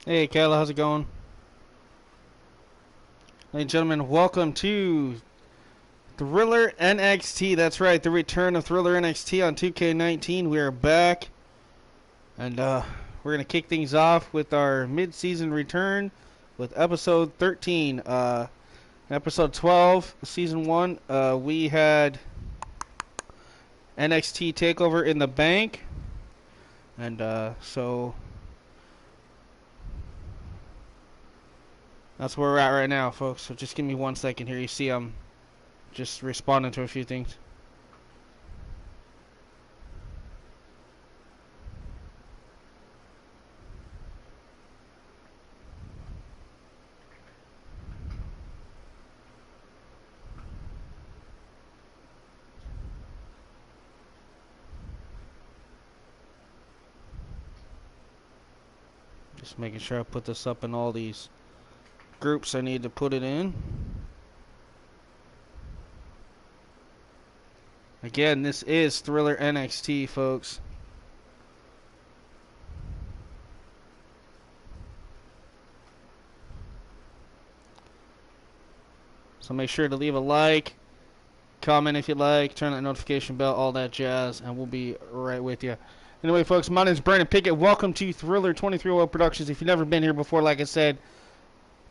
Hey, Kayla, how's it going? Ladies and gentlemen, welcome to Thriller NXT. That's right, the return of Thriller NXT on 2K19. We are back, and we're going to kick things off with our mid-season return with episode 13. Episode 12, season 1, we had NXT TakeOver in the bank, and so that's where we're at right now, folks. So just give me 1 second here. You see I'm just responding to a few things. Just making sure I put this up in all these groups I need to put it in. Again, this is Thriller NXT, folks. So make sure to leave a like, comment if you like, turn that notification bell, all that jazz, and we'll be right with you. Anyway, folks, my name is Brandon Pickett. Welcome to Thriller 2301 Productions. If you've never been here before, like I said,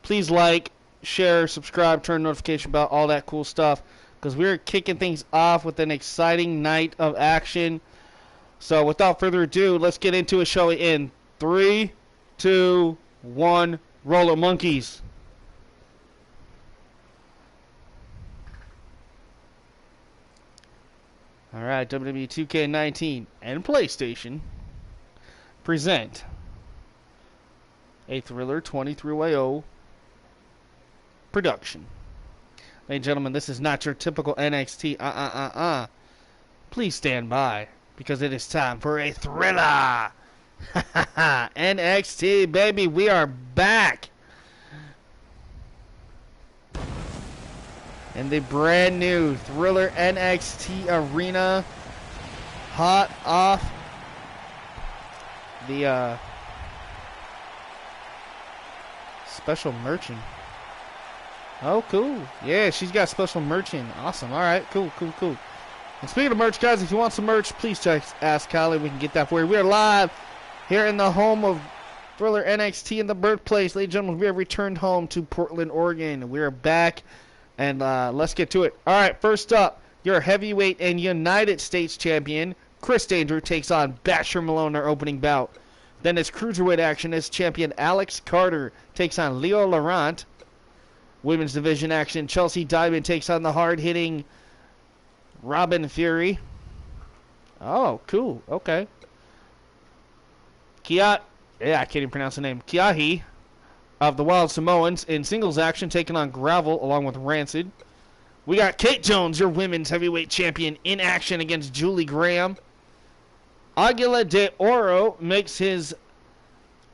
please like, share, subscribe, turn notification bell, all that cool stuff, because we're kicking things off with an exciting night of action. So without further ado, let's get into it, shall we? In 3, 2, 1, roll it, monkeys. Alright, WWE 2K19 and PlayStation present a Thriller 23-0 production. Ladies and gentlemen, this is not your typical NXT. Please stand by, because it is time for a thriller. NXT, baby, we are back. In the brand new Thriller NXT arena, hot off the special merchant. Oh, cool. Yeah, she's got special merchant. Awesome. All right, cool. And speaking of merch, guys, if you want some merch, please ask Kylie. We can get that for you. We are live here in the home of Thriller NXT in the birthplace. Ladies and gentlemen, we have returned home to Portland, Oregon. We are back. And let's get to it. All right, first up, your heavyweight and United States champion, Chris Danger, takes on Basher Malone, our opening bout. Then it's cruiserweight action as champion Alex Carter takes on Leo Laurent. Women's division action, Chelsea Diamond takes on the hard-hitting Robin Fury. Oh, cool. Okay. I can't even pronounce the name. Kiahi of the Wild Samoans in singles action, taking on Gravel along with Rancid. We got Kate Jones, your women's heavyweight champion, in action against Julie Graham. Aguila de Oro makes his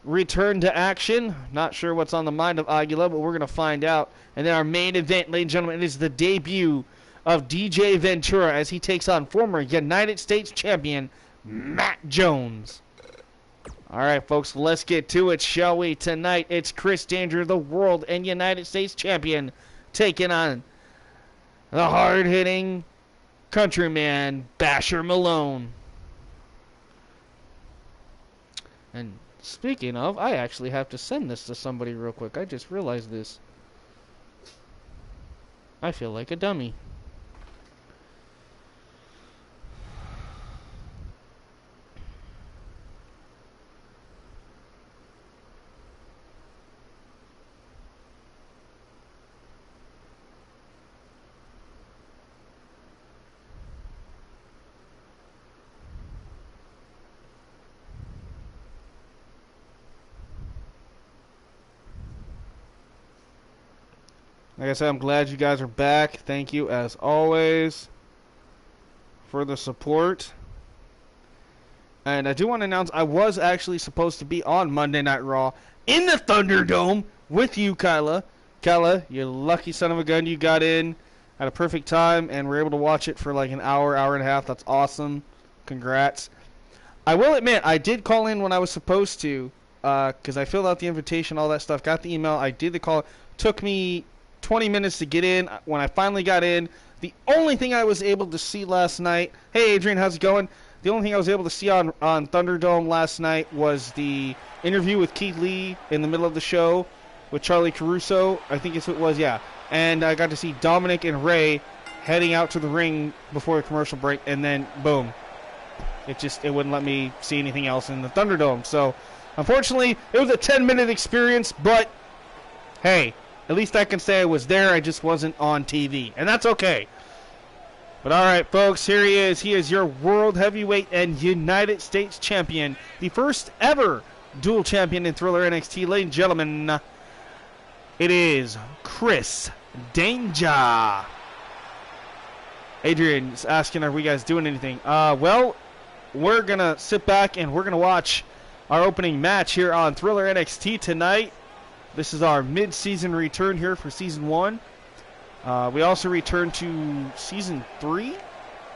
return to action. Not sure what's on the mind of Aguila, but we're going to find out. And then our main event, ladies and gentlemen, it is the debut of DJ Ventura as he takes on former United States champion Matt Jones. All right, folks, let's get to it, shall we? Tonight, it's Chris Danger, the World and United States Champion, taking on the hard-hitting countryman, Basher Malone. And speaking of, I actually have to send this to somebody real quick. I just realized this. I feel like a dummy. Like I said, I'm glad you guys are back. Thank you, as always, for the support. And I do want to announce I was actually supposed to be on Monday Night Raw in the Thunderdome with you, Kyla. Kyla, you lucky son of a gun. You got in at a perfect time and were able to watch it for like an hour, hour and a half. That's awesome. Congrats. I will admit, I did call in when I was supposed to. because I filled out the invitation, all that stuff, got the email, I did the call. Took me 20 minutes to get in. When I finally got in, the only thing I was able to see last night, hey Adrian, how's it going? The only thing I was able to see on Thunderdome last night was the interview with Keith Lee in the middle of the show with Charlie Caruso, I think it's what it was, yeah. And I got to see Dominic and Ray heading out to the ring before a commercial break, and then boom. It wouldn't let me see anything else in the Thunderdome. So, unfortunately, it was a 10-minute experience, but hey, at least I can say I was there. I just wasn't on TV, and that's okay. But all right, folks, here he is. He is your World Heavyweight and United States Champion, the first ever dual champion in Thriller NXT. Ladies and gentlemen, it is Chris Danger. Adrian's asking, are we guys doing anything? Well, we're going to sit back and we're going to watch our opening match here on Thriller NXT tonight. This is our mid-season return here for Season 1. We also returned to Season 3?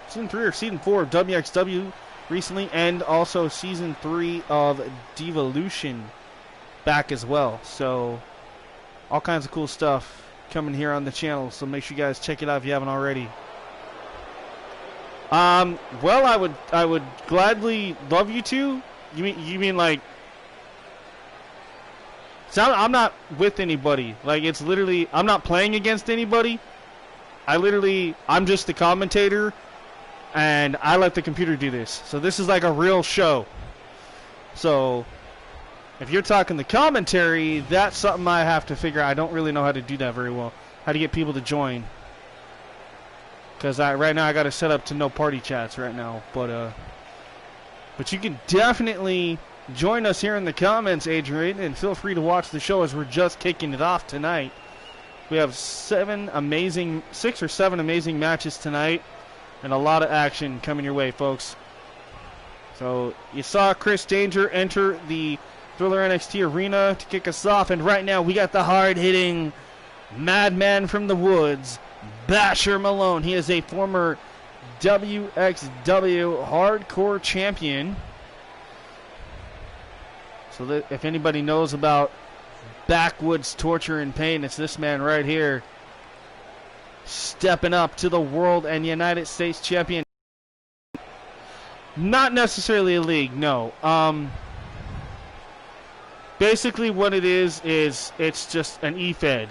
Season 3 or Season 4 of WXW recently, and also Season 3 of Divalution back as well. So, all kinds of cool stuff coming here on the channel, so make sure you guys check it out if you haven't already. Well, I would gladly love you to. You mean like? So I'm not with anybody. Like, it's literally, I'm not playing against anybody. I'm just the commentator, and I let the computer do this. So this is like a real show. So if you're talking the commentary, that's something I have to figure out. I don't really know how to do that very well. How to get people to join. Because right now I got to set up to no party chats right now. But you can definitely join us here in the comments, Adrian, and feel free to watch the show as we're just kicking it off tonight. We have 6 or 7 amazing matches tonight, and a lot of action coming your way, folks. So you saw Chris Danger enter the Thriller NXT arena to kick us off, and right now we got the hard-hitting madman from the woods, Basher Malone. He is a former WXW Hardcore Champion. So that if anybody knows about backwoods torture and pain, it's this man right here, stepping up to the World and United States Champion. Not necessarily a league, no. Basically what it is it's just an E-Fed.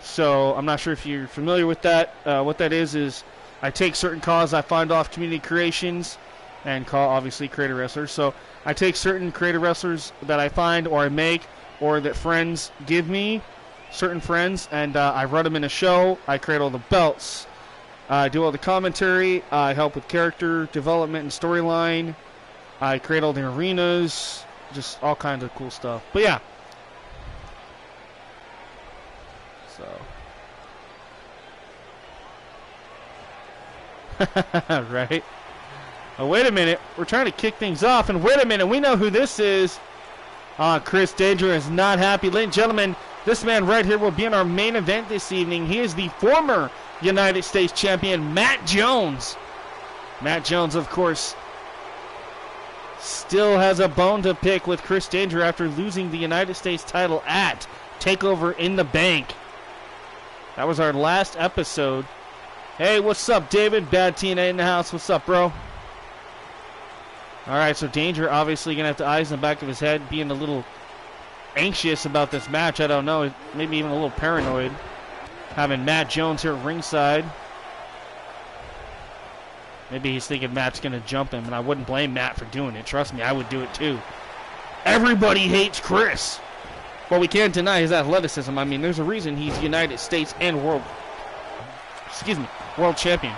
So I'm not sure if you're familiar with that. What that is I take certain cause I find off community creations and call obviously creator wrestlers. So I take certain creator wrestlers that I find or I make or that friends give me, certain friends, and I run them in a show. I create all the belts. I do all the commentary. I help with character development and storyline. I create all the arenas. Just all kinds of cool stuff. But yeah. So. Right? Oh, wait a minute. We're trying to kick things off. And wait a minute. We know who this is. Chris Danger is not happy. Ladies and gentlemen, this man right here will be in our main event this evening. He is the former United States Champion, Matt Jones. Matt Jones, of course, still has a bone to pick with Chris Danger after losing the United States title at TakeOver in the Bank. That was our last episode. Hey, what's up, David? Bad TNA in the house. What's up, bro? All right, so Danger obviously going to have the eyes in the back of his head, being a little anxious about this match. I don't know, maybe even a little paranoid, having Matt Jones here ringside. Maybe he's thinking Matt's going to jump him, and I wouldn't blame Matt for doing it. Trust me, I would do it too. Everybody hates Chris. Well, we can't deny his athleticism. I mean, there's a reason he's United States and world champion.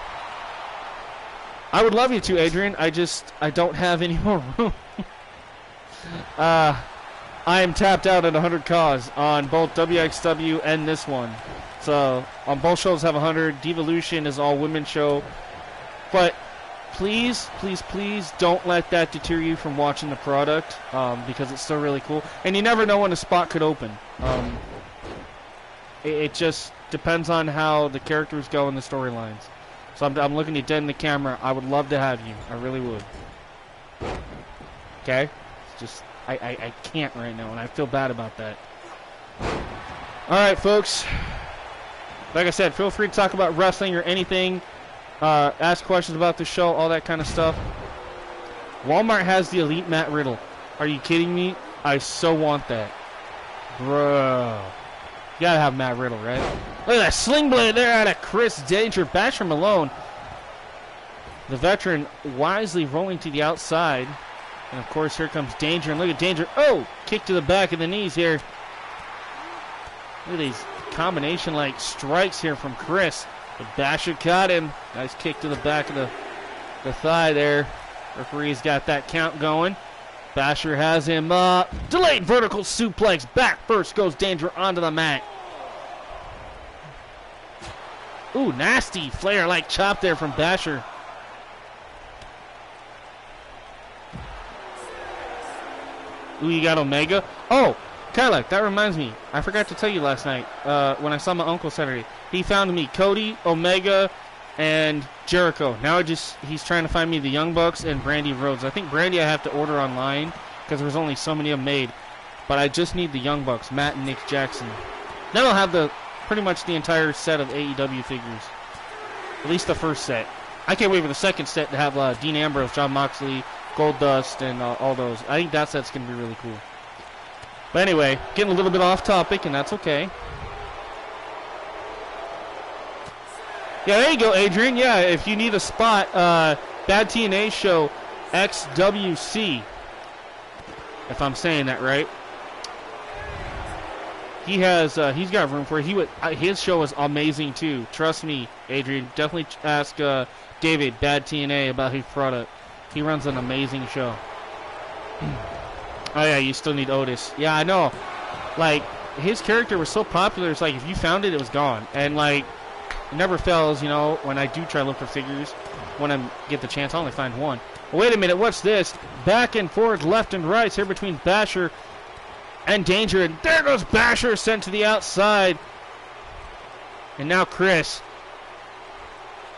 I would love you to, Adrian. I don't have any more room. I am tapped out at 100 cause on both WXW and this one. So, on both shows have 100. Devolution is all women's show. But please, please, please don't let that deter you from watching the product, because it's still really cool. And you never know when a spot could open. It just depends on how the characters go in the storylines. So I'm looking you dead in the camera. I would love to have you. I really would. Okay? Just I can't right now, and I feel bad about that. All right, folks. Like I said, feel free to talk about wrestling or anything. Ask questions about the show, all that kind of stuff. Walmart has the Elite Matt Riddle. Are you kidding me? I so want that. Bro. You gotta have Matt Riddle, right? Look at that sling blade there out of Chris Danger. Basher Malone. The veteran wisely rolling to the outside. And, of course, here comes Danger. And look at Danger. Oh! Kick to the back of the knees here. Look at these combination-like strikes here from Chris. But Basher caught him. Nice kick to the back of the thigh there. Referee's got that count going. Basher has him delayed vertical suplex. Back first goes Danger onto the mat. Ooh, nasty Flair-like chop there from Basher. Ooh, you got Omega. Oh, Kyla, that reminds me. I forgot to tell you last night when I saw my uncle Saturday. He found me Cody, Omega, and Jericho. Now he's trying to find me the Young Bucks and Brandy Rhodes. I think Brandy I have to order online because there's only so many of them made. But I just need the Young Bucks, Matt and Nick Jackson. Then I'll have pretty much the entire set of AEW figures. At least the first set. I can't wait for the second set to have Dean Ambrose, Jon Moxley, Goldust, and all those. I think that set's going to be really cool. But anyway, getting a little bit off topic, and that's okay. Yeah, there you go, Adrian. Yeah, if you need a spot, Bad TNA show XWC, if I'm saying that right. He's got room for it. His show is amazing too. Trust me, Adrian. Definitely ask David, Bad TNA, about his product. He runs an amazing show. Oh yeah, you still need Otis. Yeah, I know. Like, his character was so popular, it's like if you found it, it was gone. And like, it never fails, you know, when I do try to look for figures. When I get the chance, I only find one. Well, wait a minute, what's this? Back and forth, left and right here between Basher and Danger. And there goes Basher, sent to the outside. And now Chris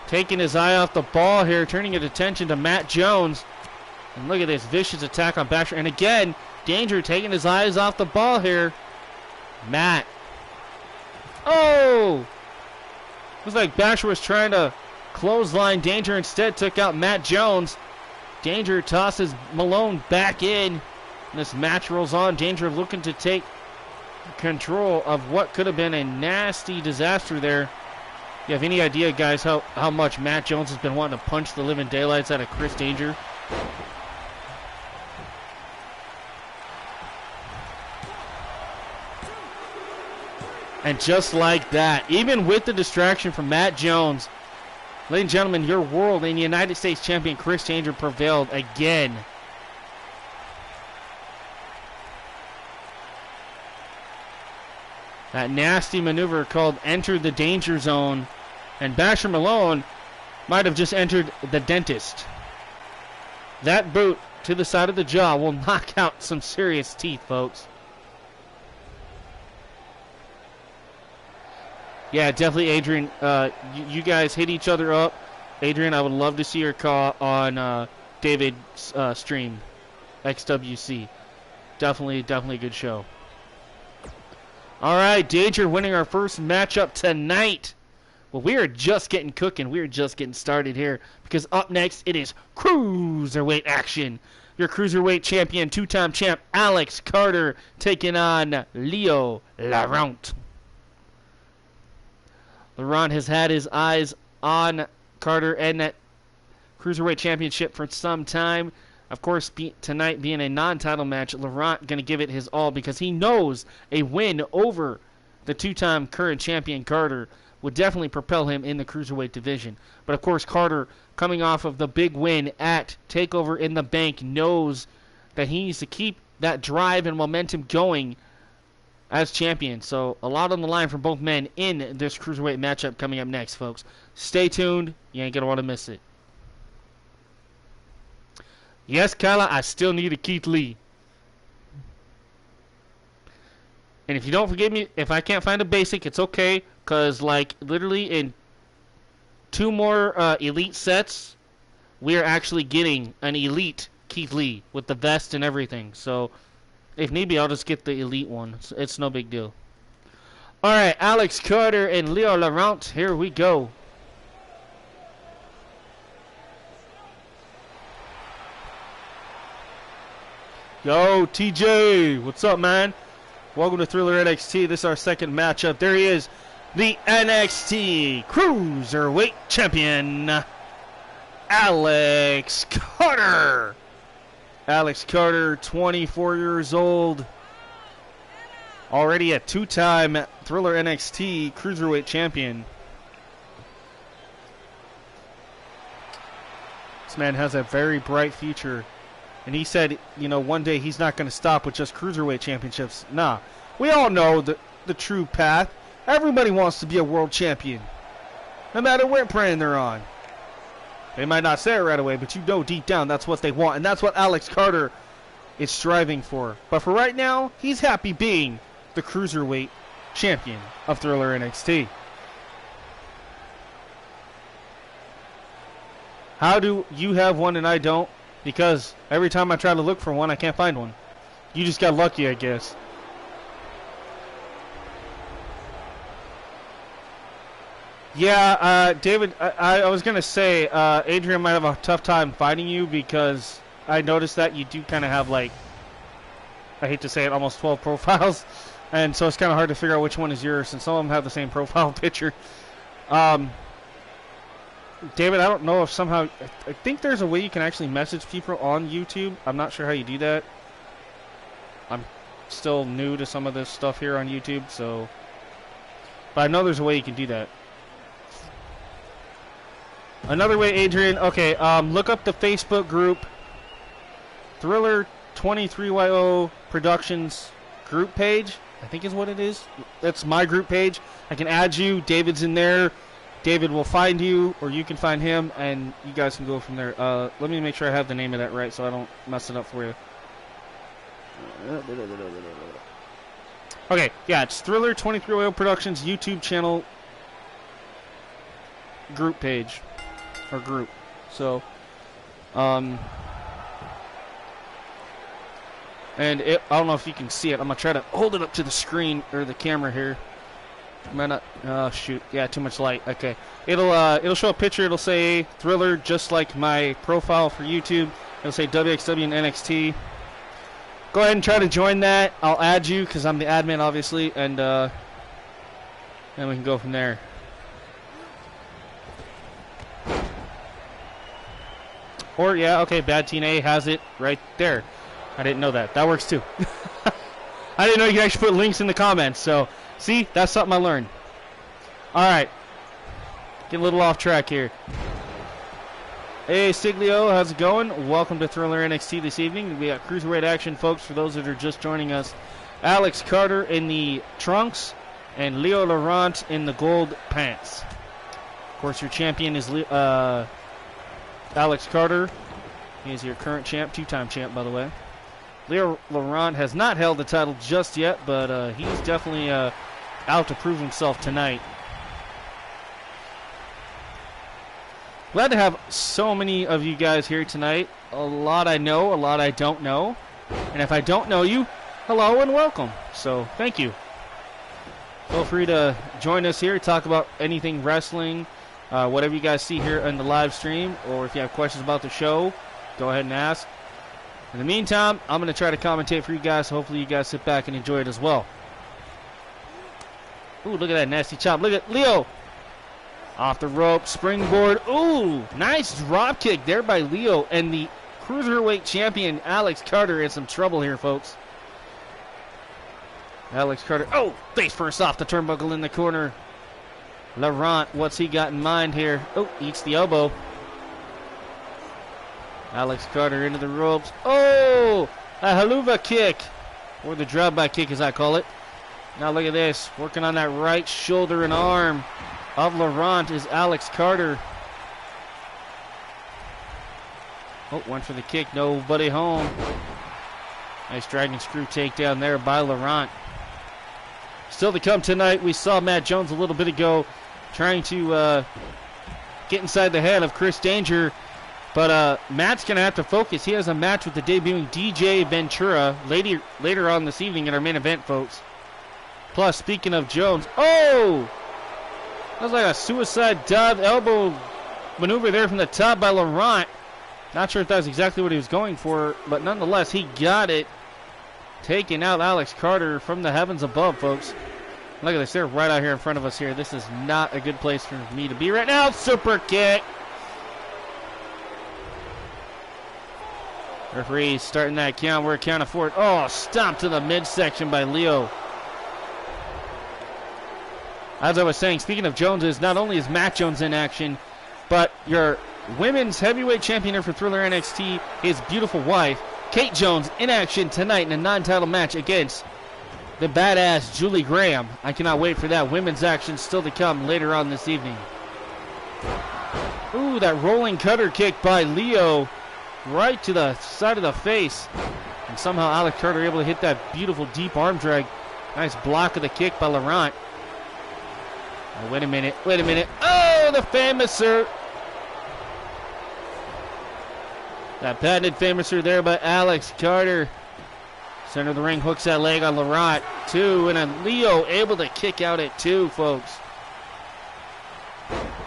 taking his eye off the ball here, turning his attention to Matt Jones. And look at this vicious attack on Basher. And again, Danger taking his eyes off the ball here. Matt. Oh! Looks like Basher was trying to clothesline Danger. Instead took out Matt Jones. Danger tosses Malone back in. And this match rolls on. Danger looking to take control of what could have been a nasty disaster there. You have any idea, guys, how much Matt Jones has been wanting to punch the living daylights out of Chris Danger? And just like that, even with the distraction from Matt Jones, ladies and gentlemen, your world and United States champion Chris Danger prevailed again. That nasty maneuver called Enter the Danger Zone. And Basher Malone might have just entered the dentist. That boot to the side of the jaw will knock out some serious teeth, folks. Yeah, definitely, Adrian. You guys hit each other up. Adrian, I would love to see your call on David's stream, XWC. Definitely a good show. All right, Danger winning our first matchup tonight. Well, we are just getting cooking. We are just getting started here because up next it is Cruiserweight action. Your Cruiserweight champion, two-time champ Alex Carter taking on Leo Laurent. Laurent has had his eyes on Carter and that Cruiserweight Championship for some time. Of course, tonight being a non-title match, Laurent going to give it his all because he knows a win over the two-time current champion Carter would definitely propel him in the Cruiserweight division. But of course, Carter, coming off of the big win at TakeOver in the Bank, knows that he needs to keep that drive and momentum going as champion. So a lot on the line for both men in this Cruiserweight matchup coming up next, folks. Stay tuned. You ain't going to want to miss it. Yes, Kyla, I still need a Keith Lee. And if you don't forgive me, if I can't find a basic, it's okay. Because, like, literally in 2 more Elite sets, we are actually getting an Elite Keith Lee with the vest and everything. So, If need be, I'll just get the elite one. It's no big deal. All right, Alex Carter and Leo Laurent. Here we go. Yo, TJ, what's up, man? Welcome to Thriller NXT. This is our second matchup. There he is, the NXT Cruiserweight Champion, Alex Carter. Alex Carter, 24 years old. Already a two-time Thriller NXT Cruiserweight Champion. This man has a very bright future. And he said, you know, one day he's not going to stop with just Cruiserweight Championships. Nah. We all know the true path. Everybody wants to be a world champion. No matter what brand they're on. They might not say it right away, but you know deep down that's what they want. And that's what Alex Carter is striving for. But for right now, he's happy being the Cruiserweight Champion of Thriller NXT. How do you have one and I don't? Because every time I try to look for one, I can't find one. You just got lucky, I guess. Yeah, David, I was going to say, Adrian might have a tough time finding you because I noticed that you do kind of have, like, I hate to say it, almost 12 profiles. And so it's kind of hard to figure out which one is yours, and some of them have the same profile picture. David, I don't know if somehow... I think there's a way you can actually message people on YouTube. I'm not sure how you do that. I'm still new to some of this stuff here on YouTube, so... But I know there's a way you can do that. Another way, Adrian... Okay, look up the Facebook group. Thriller 23YO Productions group page. I think is what it is. That's my group page. I can add you. David's in there. David will find you, or you can find him, and you guys can go from there. Let me make sure I have the name of that right so I don't mess it up for you. Okay, yeah, it's Thriller 23YO Productions YouTube channel group page. Or group. So, and I don't know if you can see it. I'm going to try to hold it up to the screen, or the camera here. Might not. Oh shoot! Yeah, too much light. Okay, it'll show a picture. It'll say Thriller, just like my profile for YouTube. It'll say WXW and NXT. Go ahead and try to join that. I'll add you because I'm the admin, obviously, and then we can go from there. Or yeah, okay, Bad Teen A has it right there. I didn't know that. That works too. I didn't know you could actually put links in the comments. So. See, that's something I learned. All right. Get a little off track here. Hey, Siglio, how's it going? Welcome to Thriller NXT this evening. We got Cruiserweight action, folks, for those that are just joining us. Alex Carter in the trunks and Leo Laurent in the gold pants. Of course, your champion is Alex Carter. He is your current champ, two-time champ, by the way. Leo Laurent has not held the title just yet, but he's definitely out to prove himself tonight. Glad to have so many of you guys here tonight. A lot I know, a lot I don't know. And if I don't know you, hello and welcome. So, thank you. Feel free to join us here, talk about anything wrestling, whatever you guys see here in the live stream, or if you have questions about the show, go ahead and ask. In the meantime, I'm going to try to commentate for you guys, so hopefully you guys sit back and enjoy it as well. Ooh, look at that nasty chop. Look at Leo. Off the rope, springboard. Ooh, nice drop kick there by Leo. And the Cruiserweight champion, Alex Carter, in some trouble here, folks. Alex Carter. Oh, face first off the turnbuckle in the corner. Laurent, what's he got in mind here? Oh, eats the elbow. Alex Carter into the ropes. Oh, a haluva kick. Or the drive-by kick, as I call it. Now look at this. Working on that right shoulder and arm of Laurent is Alex Carter. Oh, went for the kick. Nobody home. Nice dragon screw takedown there by Laurent. Still to come tonight, we saw Matt Jones a little bit ago trying to get inside the head of Chris Danger. But Matt's going to have to focus. He has a match with the debuting DJ Ventura later on this evening in our main event, folks. Plus, speaking of Jones, oh! That was like a suicide dive elbow maneuver there from the top by Laurent. Not sure if that was exactly what he was going for, but nonetheless, he got it. Taking out Alex Carter from the heavens above, folks. Look at this. They're right out here in front of us here. This is not a good place for me to be right now. Super kick. Referee starting that count. We're counting for it. Oh, stomp to the midsection by Leo. As I was saying, speaking of Joneses, not only is Matt Jones in action, but your women's heavyweight champion here for Thriller NXT, his beautiful wife, Kate Jones, in action tonight in a non-title match against the badass Julie Graham. I cannot wait for that women's action still to come later on this evening. Ooh, that rolling cutter kick by Leo right to the side of the face. And somehow Alex Carter able to hit that beautiful deep arm drag. Nice block of the kick by Laurent. Oh, wait a minute. Oh, the famouser. That patented famouser there by Alex Carter. Center of the ring, hooks that leg on Laurent. 2, and then Leo able to kick out at 2, folks.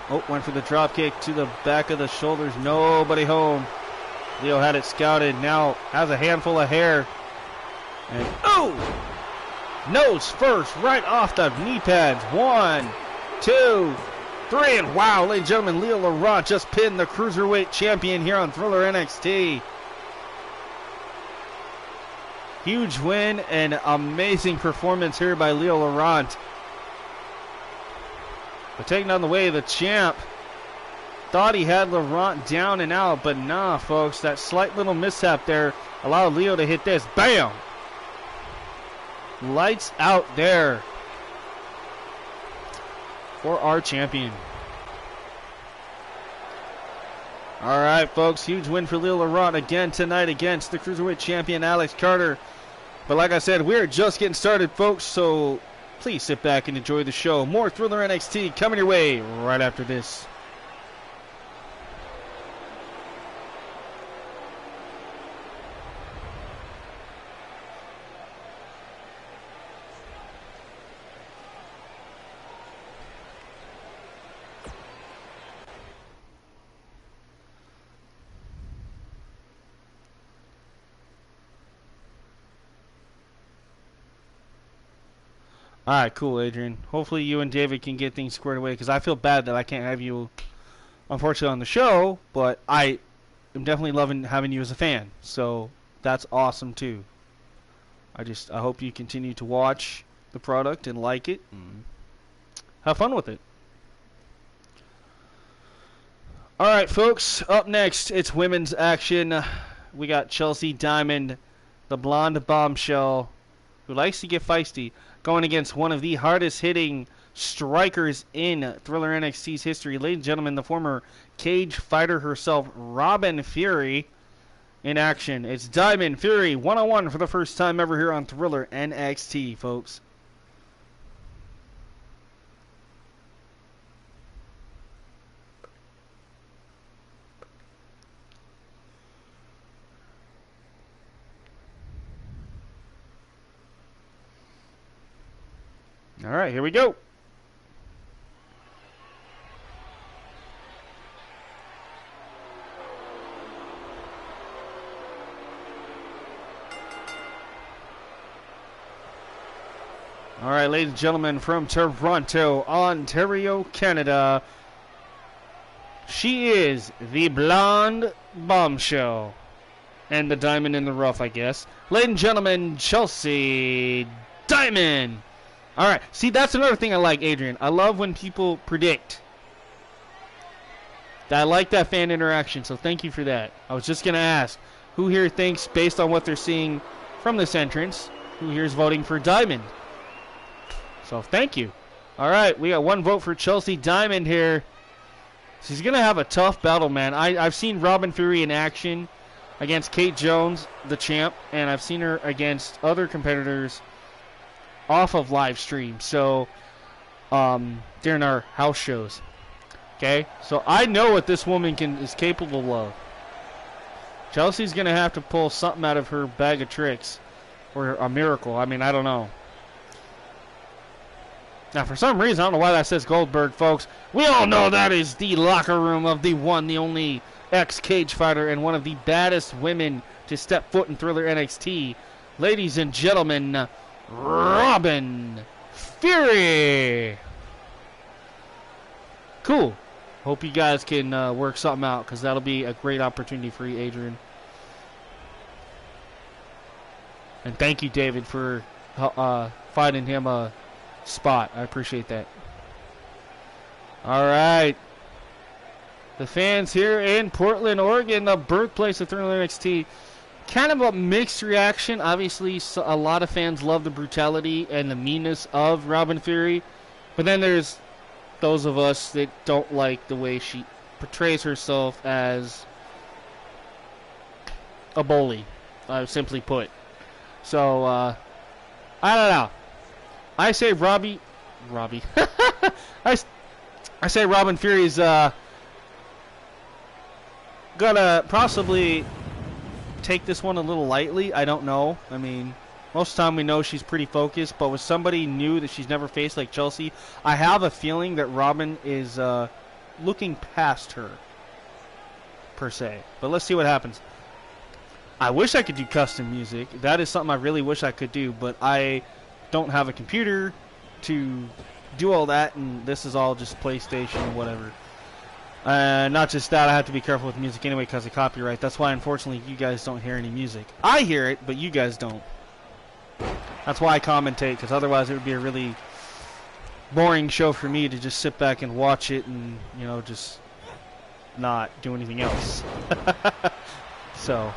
Oh, went for the drop kick to the back of the shoulders. Nobody home. Leo had it scouted. Now has a handful of hair. And, oh! Nose first, right off the knee pads. 1, 2, 3, and wow, ladies and gentlemen, Leo Laurent just pinned the Cruiserweight champion here on Thriller NXT. Huge win and amazing performance here by Leo Laurent. But taking on the way of the champ. Thought he had Laurent down and out, but nah, folks. That slight little mishap there allowed Leo to hit this. Bam! Lights out there for our champion. All right, folks. Huge win for Leo Laurent again tonight against the Cruiserweight champion, Alex Carter. But like I said, we're just getting started, folks, so please sit back and enjoy the show. More Thriller NXT coming your way right after this. All right, cool, Adrian. Hopefully you and David can get things squared away, because I feel bad that I can't have you, unfortunately, on the show, but I am definitely loving having you as a fan, so that's awesome, too. I hope you continue to watch the product and like it and have fun with it. All right, folks, up next, it's women's action. We got Chelsea Diamond, the blonde bombshell, who likes to get feisty, going against one of the hardest-hitting strikers in Thriller NXT's history. Ladies and gentlemen, the former cage fighter herself, Robin Fury, in action. It's Diamond Fury one-on-one for the first time ever here on Thriller NXT, folks. All right, here we go. All right, ladies and gentlemen, from Toronto, Ontario, Canada, she is the blonde bombshell. And the diamond in the rough, I guess. Ladies and gentlemen, Chelsea Diamond. All right, see, that's another thing I like, Adrian. I love when people predict. I like that fan interaction, so thank you for that. I was just going to ask, who here thinks, based on what they're seeing from this entrance, who here is voting for Diamond? So thank you. All right, we got one vote for Chelsea Diamond here. She's going to have a tough battle, man. I've seen Robin Fury in action against Kate Jones, the champ, and I've seen her against other competitors off of live stream, so during our house shows. Okay, so I know what this woman is capable of. Chelsea's going to have to pull something out of her bag of tricks. Or a miracle. I mean, I don't know. Now, for some reason, I don't know why that says Goldberg, folks. We all know that is the locker room of the one, the only ex-cage fighter and one of the baddest women to step foot in Thriller NXT. Ladies and gentlemen, Robin Fury. Cool. Hope you guys can work something out, because that'll be a great opportunity for you, Adrian. And thank you, David, for finding him a spot. I appreciate that. All right. The fans here in Portland, Oregon, the birthplace of Thriller NXT, kind of a mixed reaction. Obviously, a lot of fans love the brutality and the meanness of Robin Fury. But then there's those of us that don't like the way she portrays herself as a bully, simply put. So, I don't know. I say Robbie. I say Robin Fury's gonna possibly take this one a little lightly. I don't know. I mean, most of the time we know she's pretty focused, but with somebody new that she's never faced like Chelsea, I have a feeling that Robin is looking past her, per se. But let's see what happens. I wish I could do custom music. That is something I really wish I could do, but I don't have a computer to do all that, and this is all just PlayStation or whatever. Not just that, I have to be careful with music anyway because of copyright. That's why, unfortunately, you guys don't hear any music. I hear it, but you guys don't. That's why I commentate, because otherwise it would be a really boring show for me to just sit back and watch it and, you know, just not do anything else. So,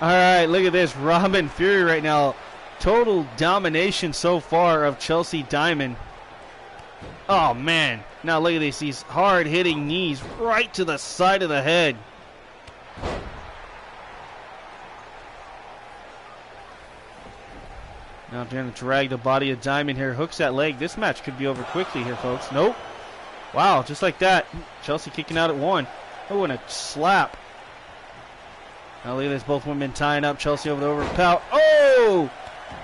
alright, look at this. Robin Fury right now. Total domination so far of Chelsea Diamond. Oh, man. Now look at this. These hard-hitting knees right to the side of the head. Now trying to drag the body of Diamond here. Hooks that leg. This match could be over quickly here, folks. Nope. Wow, just like that. Chelsea kicking out at one. Oh, and a slap. Now look at this. Both women tying up. Chelsea over the overpower. Oh!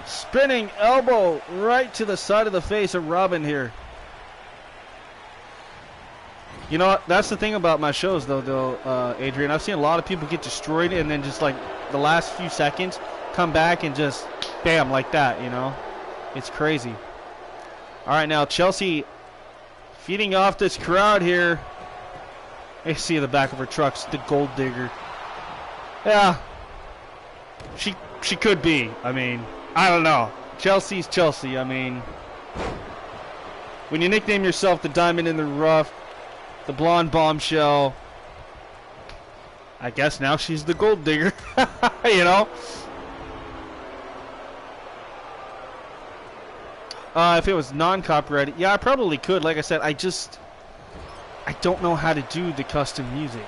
Spinning elbow right to the side of the face of Robin here. You know what? That's the thing about my shows, though, Adrian. I've seen a lot of people get destroyed and then just like the last few seconds come back and just bam, like that, you know? It's crazy. All right, now Chelsea feeding off this crowd here. I see the back of her truck's the gold digger. Yeah, she could be. I mean, I don't know. Chelsea's Chelsea. I mean, when you nickname yourself the Diamond in the Rough, the blonde bombshell, I guess now she's the gold digger. You know? If it was non-copyrighted, yeah, I probably could. Like I said, I don't know how to do the custom music.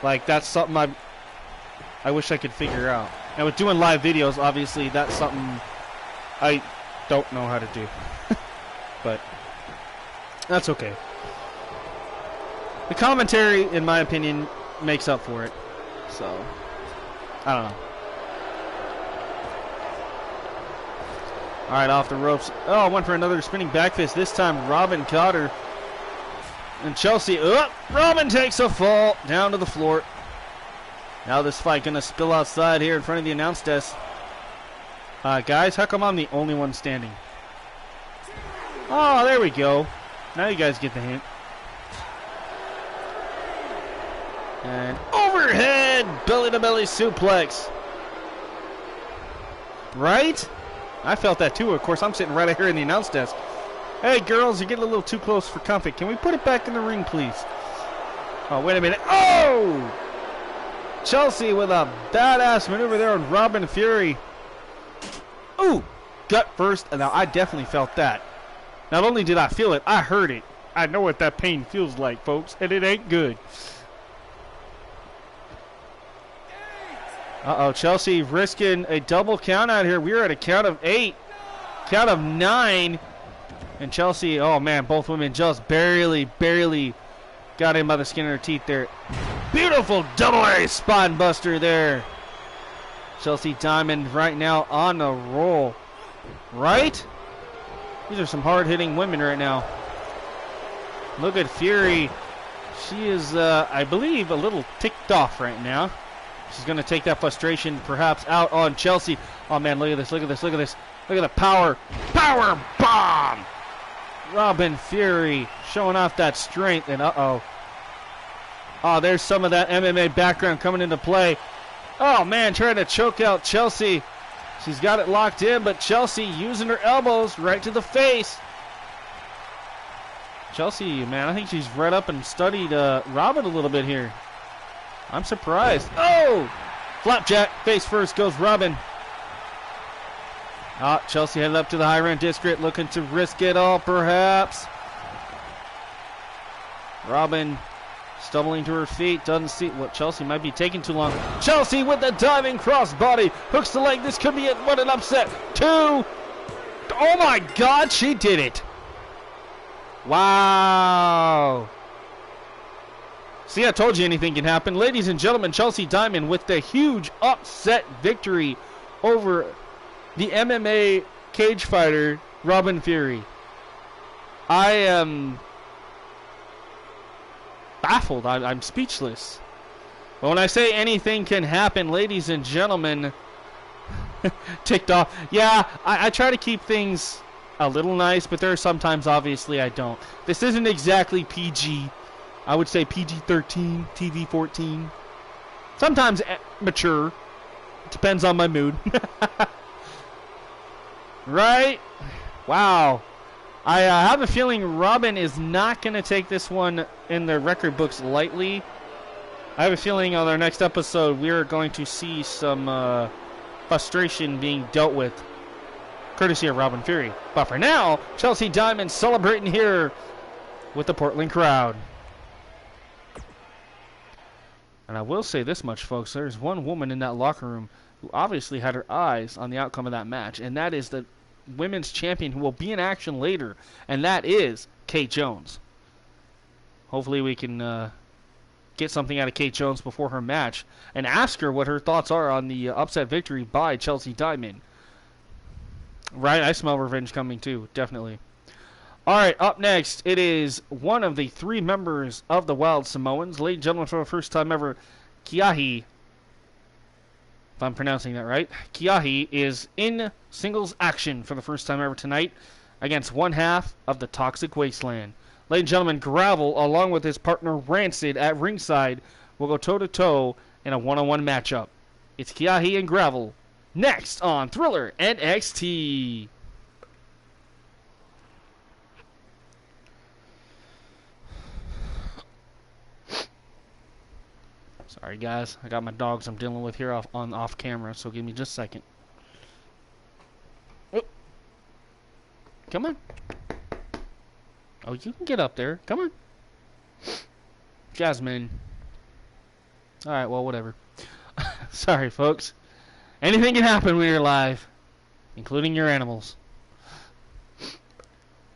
Like, that's something I wish I could figure out. Now, with doing live videos, obviously, that's something I don't know how to do. But that's okay. The commentary, in my opinion, makes up for it. So, I don't know. All right, off the ropes. Oh, went for another spinning back fist. This time, Robin caught her. And Chelsea, Robin takes a fall down to the floor. Now this fight going to spill outside here in front of the announce desk. Guys, how come I'm the only one standing? Oh, there we go. Now you guys get the hint. And overhead belly-to-belly suplex. Right? I felt that too. Of course, I'm sitting right here in the announce desk. Hey, girls, you're getting a little too close for comfort. Can we put it back in the ring, please? Oh, wait a minute. Oh! Chelsea with a badass maneuver there on Robin Fury. Ooh! Gut first. And now I definitely felt that. Not only did I feel it, I heard it. I know what that pain feels like, folks, and it ain't good. Uh-oh, Chelsea risking a double count out here. We're at a count of 8. Count of 9. And Chelsea, oh man, both women just barely got in by the skin of their teeth there. Beautiful double A spine buster there. Chelsea Diamond right now on a roll. Right? These are some hard-hitting women right now. Look at Fury. She is, I believe, a little ticked off right now. She's going to take that frustration perhaps out on Chelsea. Oh, man, look at this, look at this, look at this. Look at the power. Power bomb! Robin Fury showing off that strength, and uh-oh. Oh, there's some of that MMA background coming into play. Oh, man, trying to choke out Chelsea. She's got it locked in, but Chelsea using her elbows right to the face. Chelsea, man, I think she's read up and studied Robin a little bit here. I'm surprised. Oh! Flapjack, face first goes Robin. Chelsea headed up to the high rank district, looking to risk it all, perhaps. Robin stumbling to her feet, doesn't see what Chelsea might be taking too long. Chelsea with the diving crossbody, hooks the leg. This could be it. What an upset. 2. Oh my God, she did it. Wow. See, I told you anything can happen. Ladies and gentlemen, Chelsea Diamond with the huge upset victory over the MMA cage fighter, Robin Fury. I am baffled. I'm speechless. But when I say anything can happen, ladies and gentlemen, ticked off. Yeah, I try to keep things a little nice, but there are sometimes, obviously, I don't. This isn't exactly PG. I would say PG-13, TV-14. Sometimes mature. It depends on my mood. Right? Wow. I have a feeling Robin is not going to take this one in the record books lightly. I have a feeling on our next episode we are going to see some frustration being dealt with, courtesy of Robin Fury. But for now, Chelsea Diamond celebrating here with the Portland crowd. And I will say this much, folks. There's one woman in that locker room who obviously had her eyes on the outcome of that match, and that is the women's champion who will be in action later, and that is Kate Jones. Hopefully we can get something out of Kate Jones before her match and ask her what her thoughts are on the upset victory by Chelsea Diamond. Right, I smell revenge coming too, definitely. Alright, up next, it is one of the 3 members of the Wild Samoans. Ladies and gentlemen, for the first time ever, Kiahi, if I'm pronouncing that right, Kiahi is in singles action for the first time ever tonight against one half of the Toxic Wasteland. Ladies and gentlemen, Gravel, along with his partner Rancid at ringside, will go toe-to-toe in a one-on-one matchup. It's Kiahi and Gravel next on Thriller NXT. Sorry guys, I got my dogs I'm dealing with here off camera, so give me just a second. Oh. Come on. Oh, you can get up there. Come on. Jasmine. Alright, well, whatever. Sorry, folks. Anything can happen when you're live, including your animals.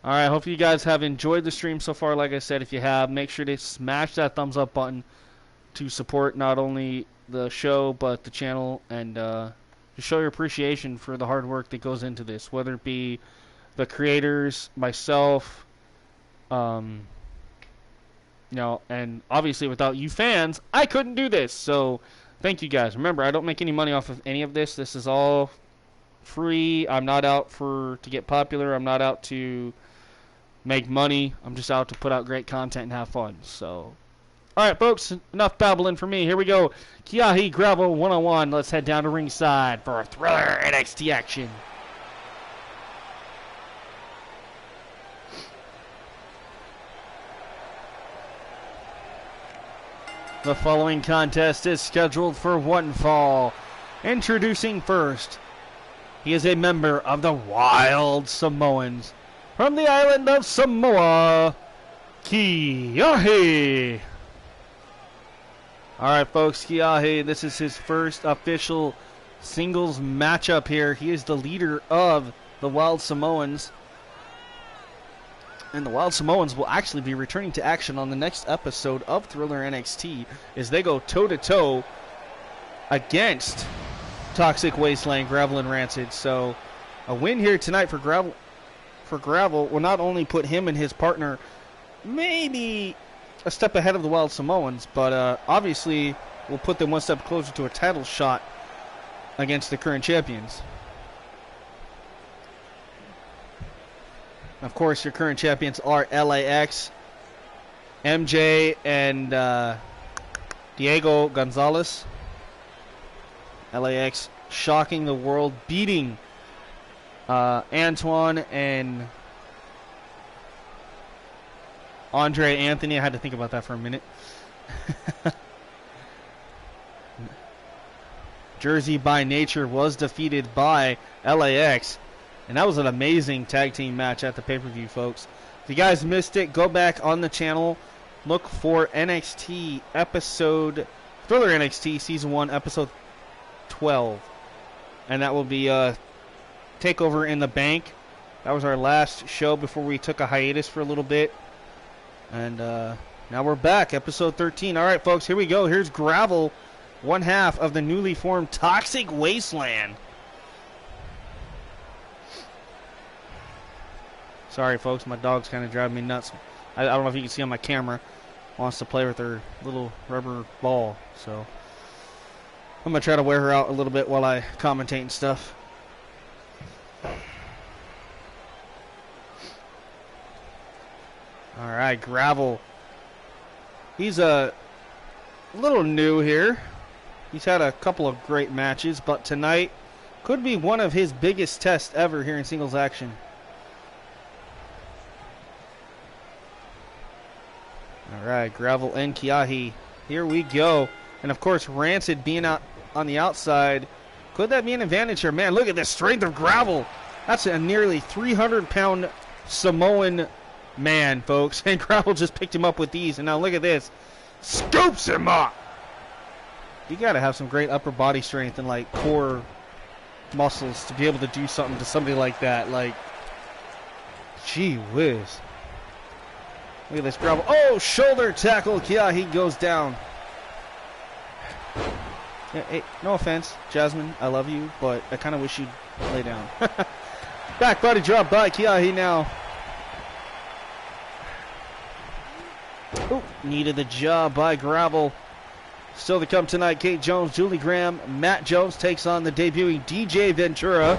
Alright, hope you guys have enjoyed the stream so far. Like I said, if you have, make sure to smash that thumbs up button to support not only the show but the channel, and to show your appreciation for the hard work that goes into this, whether it be the creators, myself, you know, and obviously without you fans, I couldn't do this. So thank you guys. Remember, I don't make any money off of any of this. This is all free. I'm not out to get popular. I'm not out to make money. I'm just out to put out great content and have fun. So alright, folks, enough babbling for me. Here we go. Kiahi Gravel 1-on-1. Let's head down to ringside for a Thriller NXT action. The following contest is scheduled for one fall. Introducing first, he is a member of the Wild Samoans from the island of Samoa, Kiahi. Alright, folks, Kiahi, this is his first official singles matchup here. He is the leader of the Wild Samoans. And the Wild Samoans will actually be returning to action on the next episode of Thriller NXT as they go toe-to-toe against Toxic Wasteland, Gravel, and Rancid. So a win here tonight for Gravel will not only put him and his partner maybe a step ahead of the Wild Samoans, but obviously will put them one step closer to a title shot against the current champions. Of course, your current champions are LAX, MJ, and Diego Gonzalez. LAX shocking the world, beating Antoine and Andre Anthony. I had to think about that for a minute. Jersey by Nature was defeated by LAX. And that was an amazing tag team match at the pay-per-view, folks. If you guys missed it, go back on the channel. Look for NXT episode, Thriller NXT Season 1, Episode 12. And that will be Takeover in the Bank. That was our last show before we took a hiatus for a little bit. And now we're back, Episode 13. All right, folks, here we go. Here's Gravel, one half of the newly formed Toxic Wasteland. Sorry, folks, my dog's kind of driving me nuts. I don't know if you can see on my camera. Wants to play with her little rubber ball. So I'm going to try to wear her out a little bit while I commentate and stuff. All right, Gravel. He's a little new here. He's had a couple of great matches, but tonight could be one of his biggest tests ever here in singles action. All right, Gravel and Kiahi. Here we go. And, of course, Rancid being out on the outside. Could that be an advantage here? Man, look at the strength of Gravel. That's a nearly 300-pound Samoan man, folks. And Gravel just picked him up with these. And now look at this. Scoops him up. You got to have some great upper body strength and, like, core muscles to be able to do something to somebody like that. Like, gee whiz. Look at this Gravel. Oh, shoulder tackle. Kiahi goes down. Yeah, hey, no offense, Jasmine. I love you, but I kind of wish you'd lay down. Back body drop by Kiahi now. Oh, needed the job by Gravel. Still to come tonight, Kate Jones, Julie Graham, Matt Jones takes on the debuting DJ Ventura.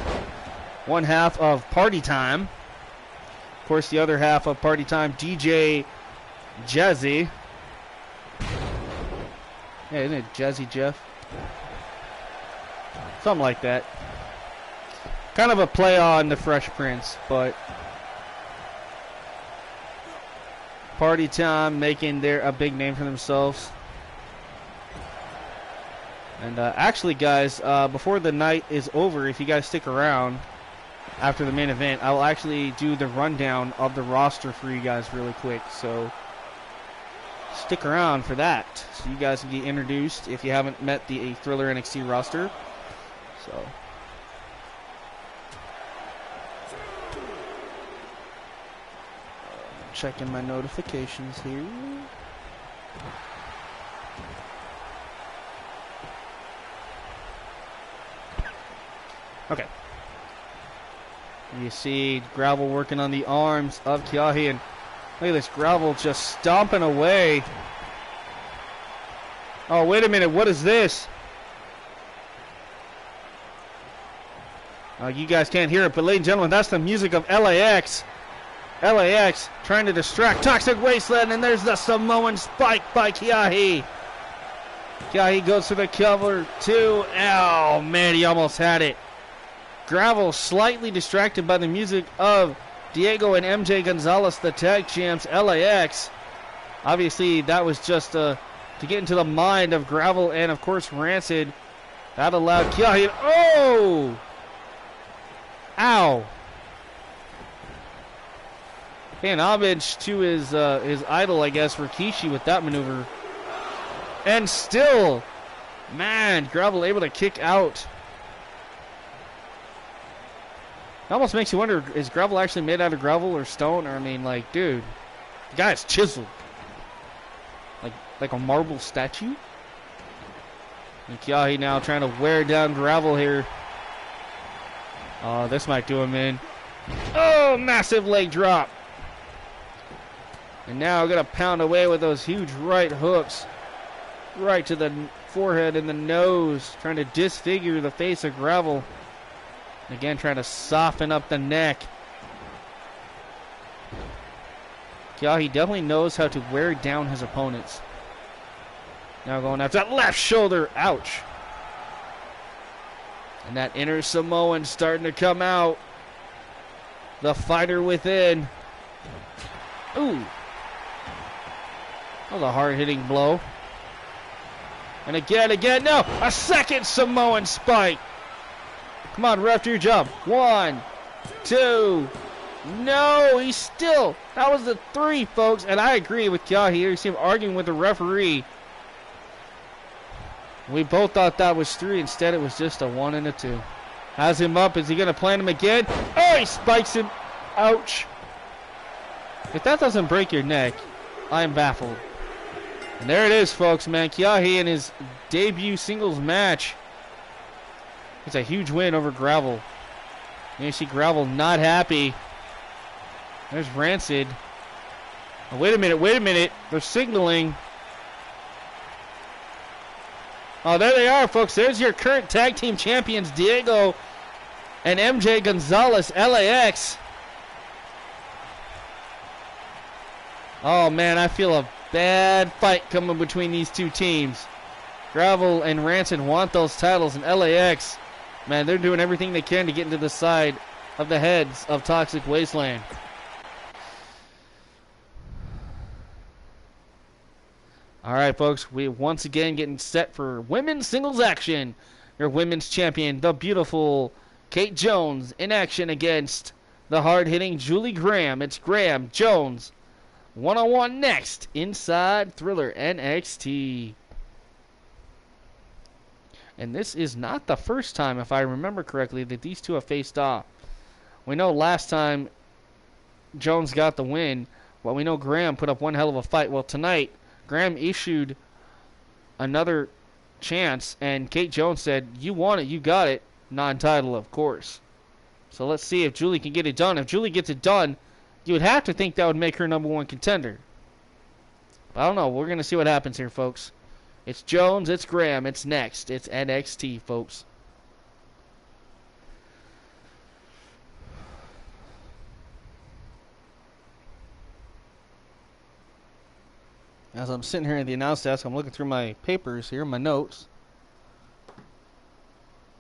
One half of Party Time. Of course, the other half of Party Time, DJ Jazzy. Yeah, isn't it Jazzy Jeff? Something like that. Kind of a play on the Fresh Prince, but Party Time making a big name for themselves. And actually, guys, before the night is over, if you guys stick around after the main event, I will actually do the rundown of the roster for you guys really quick. So stick around for that, so you guys can get introduced if you haven't met the Thriller NXT roster. So checking my notifications here. Okay. You see Gravel working on the arms of Kiahi, and look at this, Gravel just stomping away. Oh, wait a minute, what is this? You guys can't hear it, but ladies and gentlemen, that's the music of LAX. LAX trying to distract Toxic Wasteland, and there's the Samoan spike by Kiahi. Kiahi goes for the cover, too. Oh, man, he almost had it. Gravel slightly distracted by the music of Diego and MJ Gonzalez, the tag champs, LAX. Obviously, that was just to get into the mind of Gravel and, of course, Rancid. That allowed Kiahi. Oh! Ow! Paying homage to his idol, I guess, Rikishi with that maneuver. And still, man, Gravel able to kick out It almost makes you wonder, is gravel actually made out of gravel or stone? Or, I mean, like, dude, the guy is chiseled. Like a marble statue. And Kiahi now trying to wear down gravel here. Oh, this might do him in. Oh, massive leg drop. And now going to pound away with those huge right hooks. Right to the forehead and the nose. Trying to disfigure the face of gravel. Again, trying to soften up the neck. Kiahi definitely knows how to wear down his opponents. Now going after that left shoulder. Ouch. And that inner Samoan starting to come out. The fighter within. Ooh. That was a hard-hitting blow. And again, no! A second Samoan spike! Come on, ref, do your job. 1, 2. No, he's still. That was the 3, folks. And I agree with Kiahi here. You see him arguing with the referee. We both thought that was 3. Instead, it was just a 1 and a 2. Has him up. Is he going to plant him again? Oh, he spikes him. Ouch. If that doesn't break your neck, I am baffled. And there it is, folks, man. Kiahi in his debut singles match. It's a huge win over Gravel. And you see Gravel not happy. There's Rancid. Oh, wait a minute. They're signaling. Oh, there they are, folks. There's your current tag team champions, Diego and MJ Gonzalez, LAX. Oh, man, I feel a bad fight coming between these two teams. Gravel and Rancid want those titles, and LAX, man, they're doing everything they can to get into the side of the heads of Toxic Wasteland. All right, folks, we once again getting set for women's singles action. Your women's champion, the beautiful Kate Jones, in action against the hard-hitting Julie Graham. It's Graham, Jones, one-on-one next inside Thriller NXT. And this is not the first time, if I remember correctly, that these two have faced off. We know last time Jones got the win, but we know Graham put up one hell of a fight. Well, tonight, Graham issued another chance, and Kate Jones said, you want it, you got it. Non-title, of course. So let's see if Julie can get it done. If Julie gets it done, you would have to think that would make her #1 contender. But I don't know. We're going to see what happens here, folks. It's Jones, it's Graham, it's next. It's NXT, folks. As I'm sitting here at the announce desk, I'm looking through my papers here, my notes.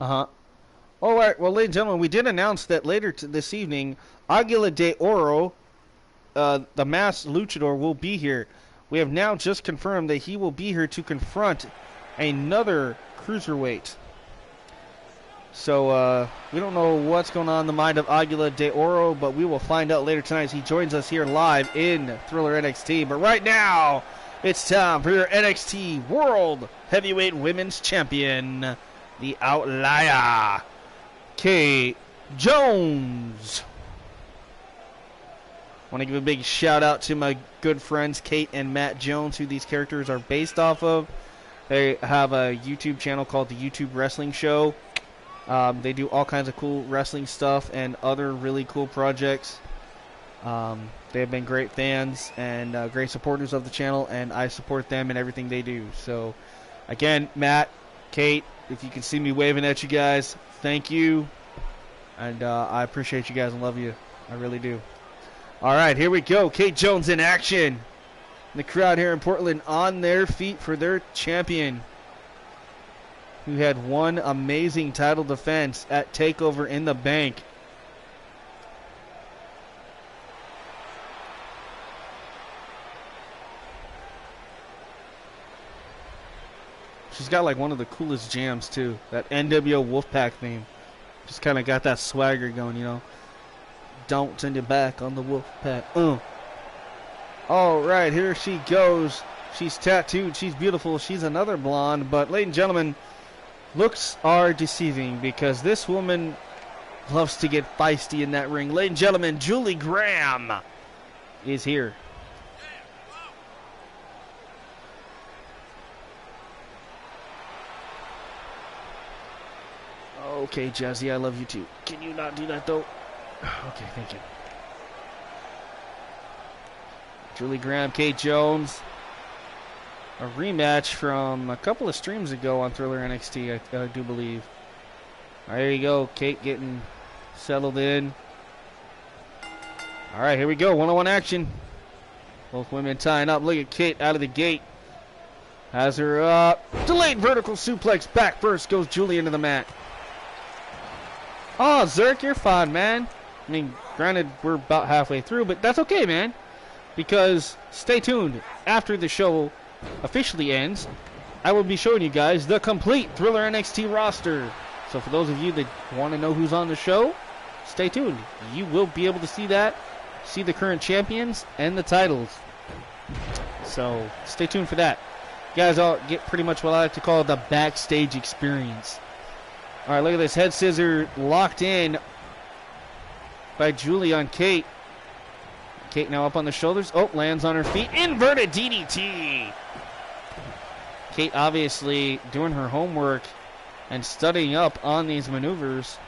All right, well, ladies and gentlemen, we did announce that later this evening, Aguila de Oro, the masked luchador, will be here. We have now just confirmed that he will be here to confront another cruiserweight. So, we don't know what's going on in the mind of Aguila de Oro, but we will find out later tonight as he joins us here live in Thriller NXT. But right now, it's time for your NXT World Heavyweight Women's Champion, the Outlier, Kate Jones. I want to give a big shout out to my good friends Kate and Matt Jones, who these characters are based off of. They have a YouTube channel called the YouTube Wrestling Show. They do all kinds of cool wrestling stuff and other really cool projects. They have been great fans and great supporters of the channel, and I support them in everything they do. So, again, Matt, Kate, if you can see me waving at you guys, thank you. And I appreciate you guys and love you. I really do. All right, here we go. Kate Jones in action. The crowd here in Portland on their feet for their champion, who had one amazing title defense at TakeOver in the Bank. She's got like one of the coolest jams too. That NWO Wolfpack theme. Just kind of got that swagger going, you know. Don't turn your back on the Wolfpack. All right, here she goes. She's tattooed. She's beautiful. She's another blonde. But, ladies and gentlemen, looks are deceiving because this woman loves to get feisty in that ring. Ladies and gentlemen, Julie Graham is here. Okay, Jazzy, I love you too. Can you not do that, though? Okay, thank you. Julie Graham, Kate Jones. A rematch from a couple of streams ago on Thriller NXT, I do believe. All right, there you go. Kate getting settled in. All right, here we go. One-on-one action. Both women tying up. Look at Kate out of the gate. Has her up. Delayed vertical suplex. Back first goes Julie into the mat. Oh, Zerk, you're fine, man. I mean, granted, we're about halfway through, but that's okay, man. Because, stay tuned. After the show officially ends, I will be showing you guys the complete Thriller NXT roster. So for those of you that want to know who's on the show, stay tuned. You will be able to see that, see the current champions and the titles. So stay tuned for that. You guys all get pretty much what I like to call the backstage experience. All right, look at this head scissor locked in by Julie on Kate. Kate now up on the shoulders. Oh, lands on her feet. Inverted DDT. Kate obviously doing her homework and studying up on these maneuvers.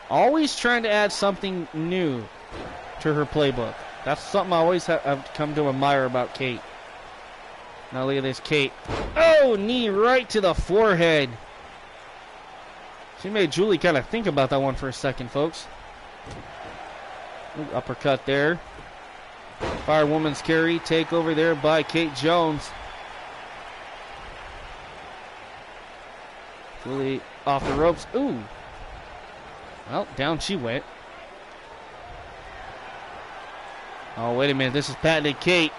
Always trying to add something new to her playbook. That's something I always have come to admire about Kate. Now look at this, Kate. Oh, knee right to the forehead. She made Julie kind of think about that one for a second, folks. Ooh, uppercut there. Firewoman's carry. Takeover there by Kate Jones. Julie off the ropes. Ooh. Well, down she went. Oh, wait a minute. This is patented Kate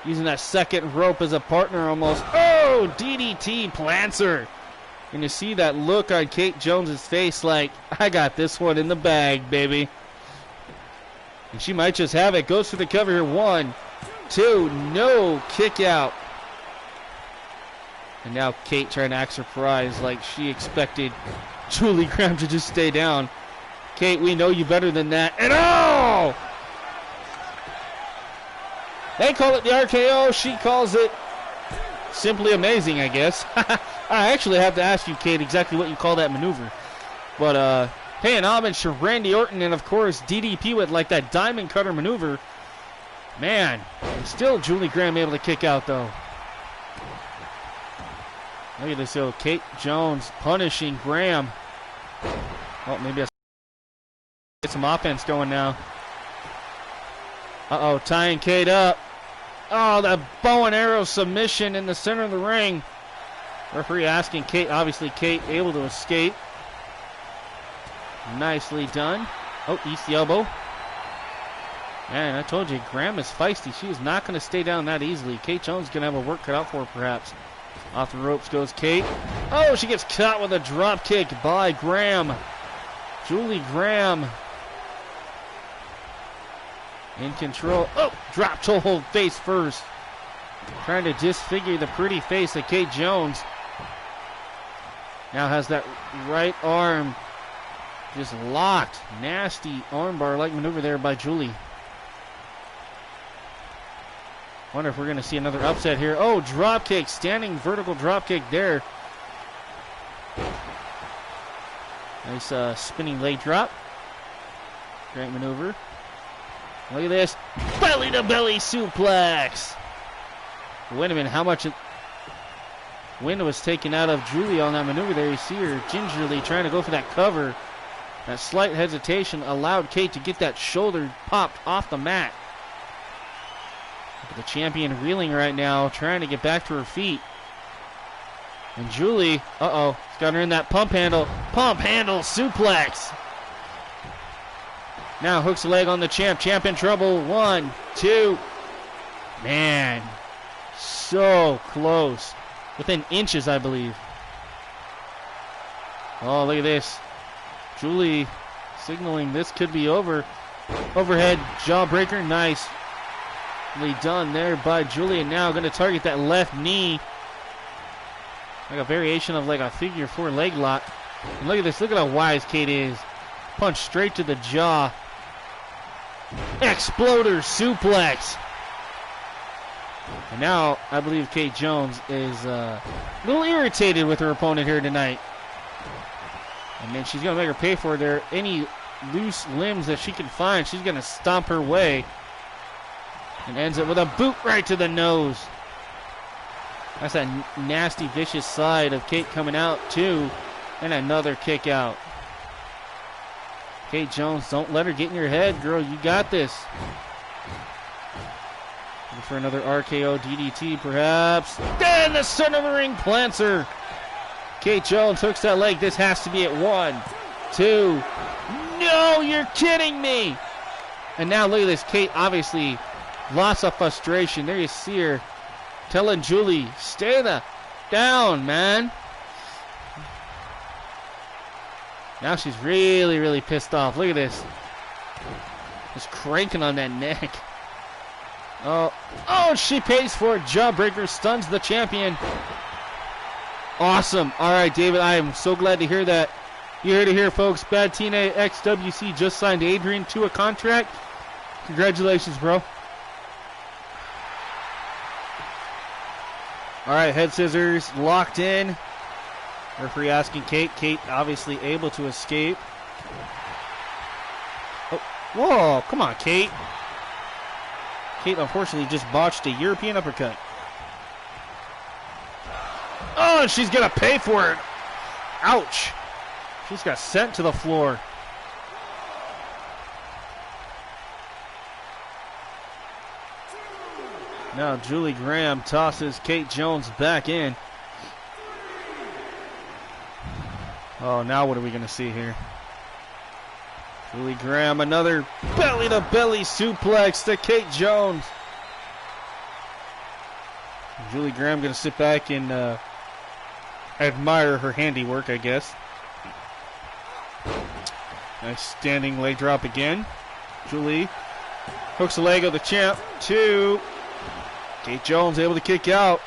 using that second rope as a partner almost. Oh, DDT plants her. And you see that look on Kate Jones's face like, I got this one in the bag, baby. And she might just have it. Goes for the cover here. 1, 2, no kick out. And now Kate trying to act surprised like she expected Julie Graham to just stay down. Kate, we know you better than that. And oh! They call it the RKO. She calls it simply amazing, I guess. I actually have to ask you, Kate, exactly what you call that maneuver. But paying homage to Randy Orton and, of course, DDP with like that diamond cutter maneuver. Man, and still Julie Graham able to kick out, though. Look at this, though. Kate Jones punishing Graham. Oh, maybe I get some offense going now. Uh-oh, tying Kate up. Oh, that bow and arrow submission in the center of the ring. Referee asking Kate, obviously Kate able to escape. Nicely done. Oh, eats the elbow. Man, I told you, Graham is feisty. She is not going to stay down that easily. Kate Jones is going to have a work cut out for her, perhaps. Off the ropes goes Kate. Oh, she gets caught with a drop kick by Graham. Julie Graham in control. Oh, drop toe hold face first. Trying to disfigure the pretty face of Kate Jones. Now has that right arm just locked. Nasty armbar-like maneuver there by Julie. Wonder if we're going to see another upset here. Oh, drop kick. Standing vertical drop kick there. Nice spinning leg drop. Great maneuver. Look at this. Belly-to-belly suplex. Wait a minute. How much wind was taken out of Julie on that maneuver there? You see her gingerly trying to go for that cover. That slight hesitation allowed Kate to get that shoulder popped off the mat. The champion reeling right now, trying to get back to her feet. And Julie, uh-oh, got her in that pump handle suplex. Now hooks a leg on the champ. Champ in trouble. 1, 2. Man, so close. Within inches, I believe. Oh, look at this. Julie signaling this could be over. Overhead jawbreaker, nice. Done there by Julie, and now going to target that left knee. Like a variation of like a figure 4 leg lock. And look at this. Look at how wise Kate is. Punch straight to the jaw. Exploder suplex. And now I believe Kate Jones is a little irritated with her opponent here tonight. And then she's going to make her pay for there. Any loose limbs that she can find, she's going to stomp her way. And ends it with a boot right to the nose. That's that nasty, vicious side of Kate coming out, too. And another kick out. Kate Jones, don't let her get in your head, girl. You got this. Looking for another RKO DDT, perhaps. Then the center of the ring plants her. Kate Jones hooks that leg. This has to be at 1, 2. No, you're kidding me. And now look at this. Kate obviously lots of frustration. There you see her telling Julie, stay the down, man. Now she's really, really pissed off. Look at this. Just cranking on that neck. Oh, she pays for it. Jawbreaker stuns the champion. Awesome. All right, David, I am so glad to hear that. You heard it here, folks. Bad Tina XWC just signed Adrian to a contract. Congratulations, bro. All right, head scissors locked in. Referee asking Kate. Kate obviously able to escape. Oh, whoa, come on, Kate. Kate unfortunately just botched a European uppercut. Oh, she's going to pay for it. Ouch. She's got sent to the floor. Now Julie Graham tosses Kate Jones back in. Oh, now what are we going to see here? Julie Graham, another belly-to-belly suplex to Kate Jones. Julie Graham going to sit back and admire her handiwork, I guess. Nice standing leg drop again. Julie hooks the leg of the champ. 2. Kate Jones able to kick out.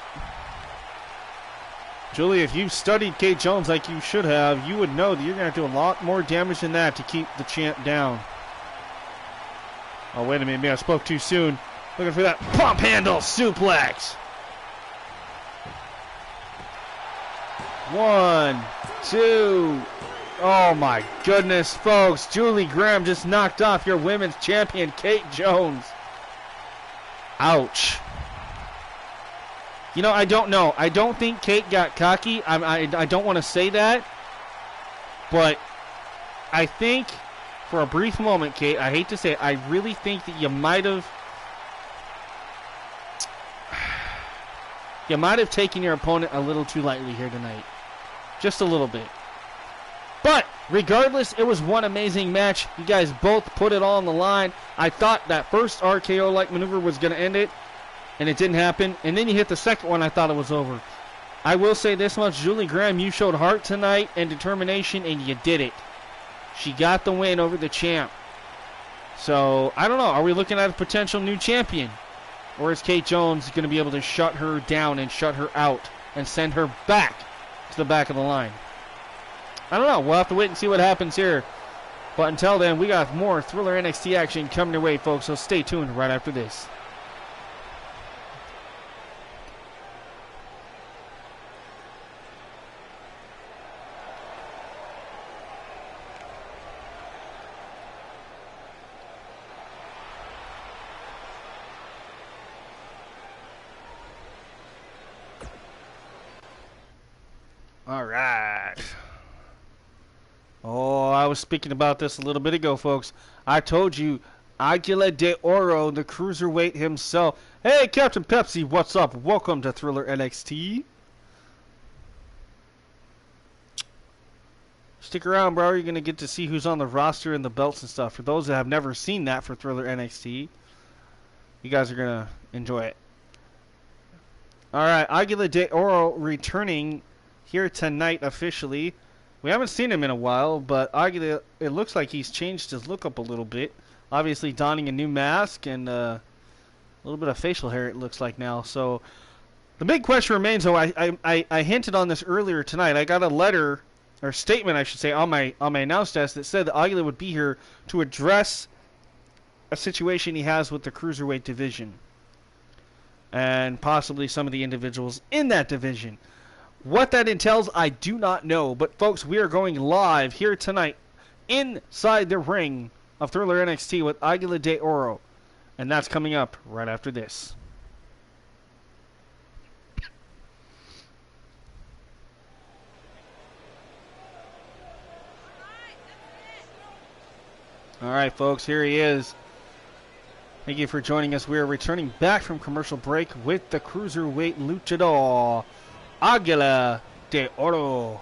Julie, if you studied Kate Jones like you should have, you would know that you're going to do a lot more damage than that to keep the champ down. Oh, wait a minute. Maybe I spoke too soon. Looking for that pump handle suplex. 1, 2. Oh, my goodness, folks. Julie Graham just knocked off your women's champion, Kate Jones. Ouch. You know, I don't know. I don't think Kate got cocky. I don't want to say that. But I think for a brief moment, Kate, I hate to say it, I really think that you might have taken your opponent a little too lightly here tonight. Just a little bit. But regardless, it was one amazing match. You guys both put it all on the line. I thought that first RKO-like maneuver was going to end it, and it didn't happen. And then you hit the second one, I thought it was over. I will say this much, Julie Graham, you showed heart tonight and determination, and you did it. She got the win over the champ. So, I don't know. Are we looking at a potential new champion? Or is Kate Jones going to be able to shut her down and shut her out and send her back to the back of the line? I don't know. We'll have to wait and see what happens here. But until then, we got more Thriller NXT action coming your way, folks. So stay tuned right after this. All right. Oh, I was speaking about this a little bit ago, folks. I told you, Aguila de Oro, the cruiserweight himself. Hey, Captain Pepsi, what's up? Welcome to Thriller NXT. Stick around, bro. You're going to get to see who's on the roster and the belts and stuff. For those that have never seen that for Thriller NXT, you guys are going to enjoy it. All right, Aguila de Oro returning here tonight officially. We haven't seen him in a while, but Aguila, it looks like he's changed his look up a little bit. Obviously donning a new mask and a little bit of facial hair, it looks like now. So the big question remains, though, I hinted on this earlier tonight. I got a letter or statement, I should say, on my announce desk that said that Aguila would be here to address a situation he has with the cruiserweight division and possibly some of the individuals in that division. What that entails, I do not know. But folks, we are going live here tonight inside the ring of Thriller NXT with Aguila de Oro, and that's coming up right after this. All right, folks, here he is. Thank you for joining us. We are returning back from commercial break with the cruiserweight luchador, Aguila de Oro.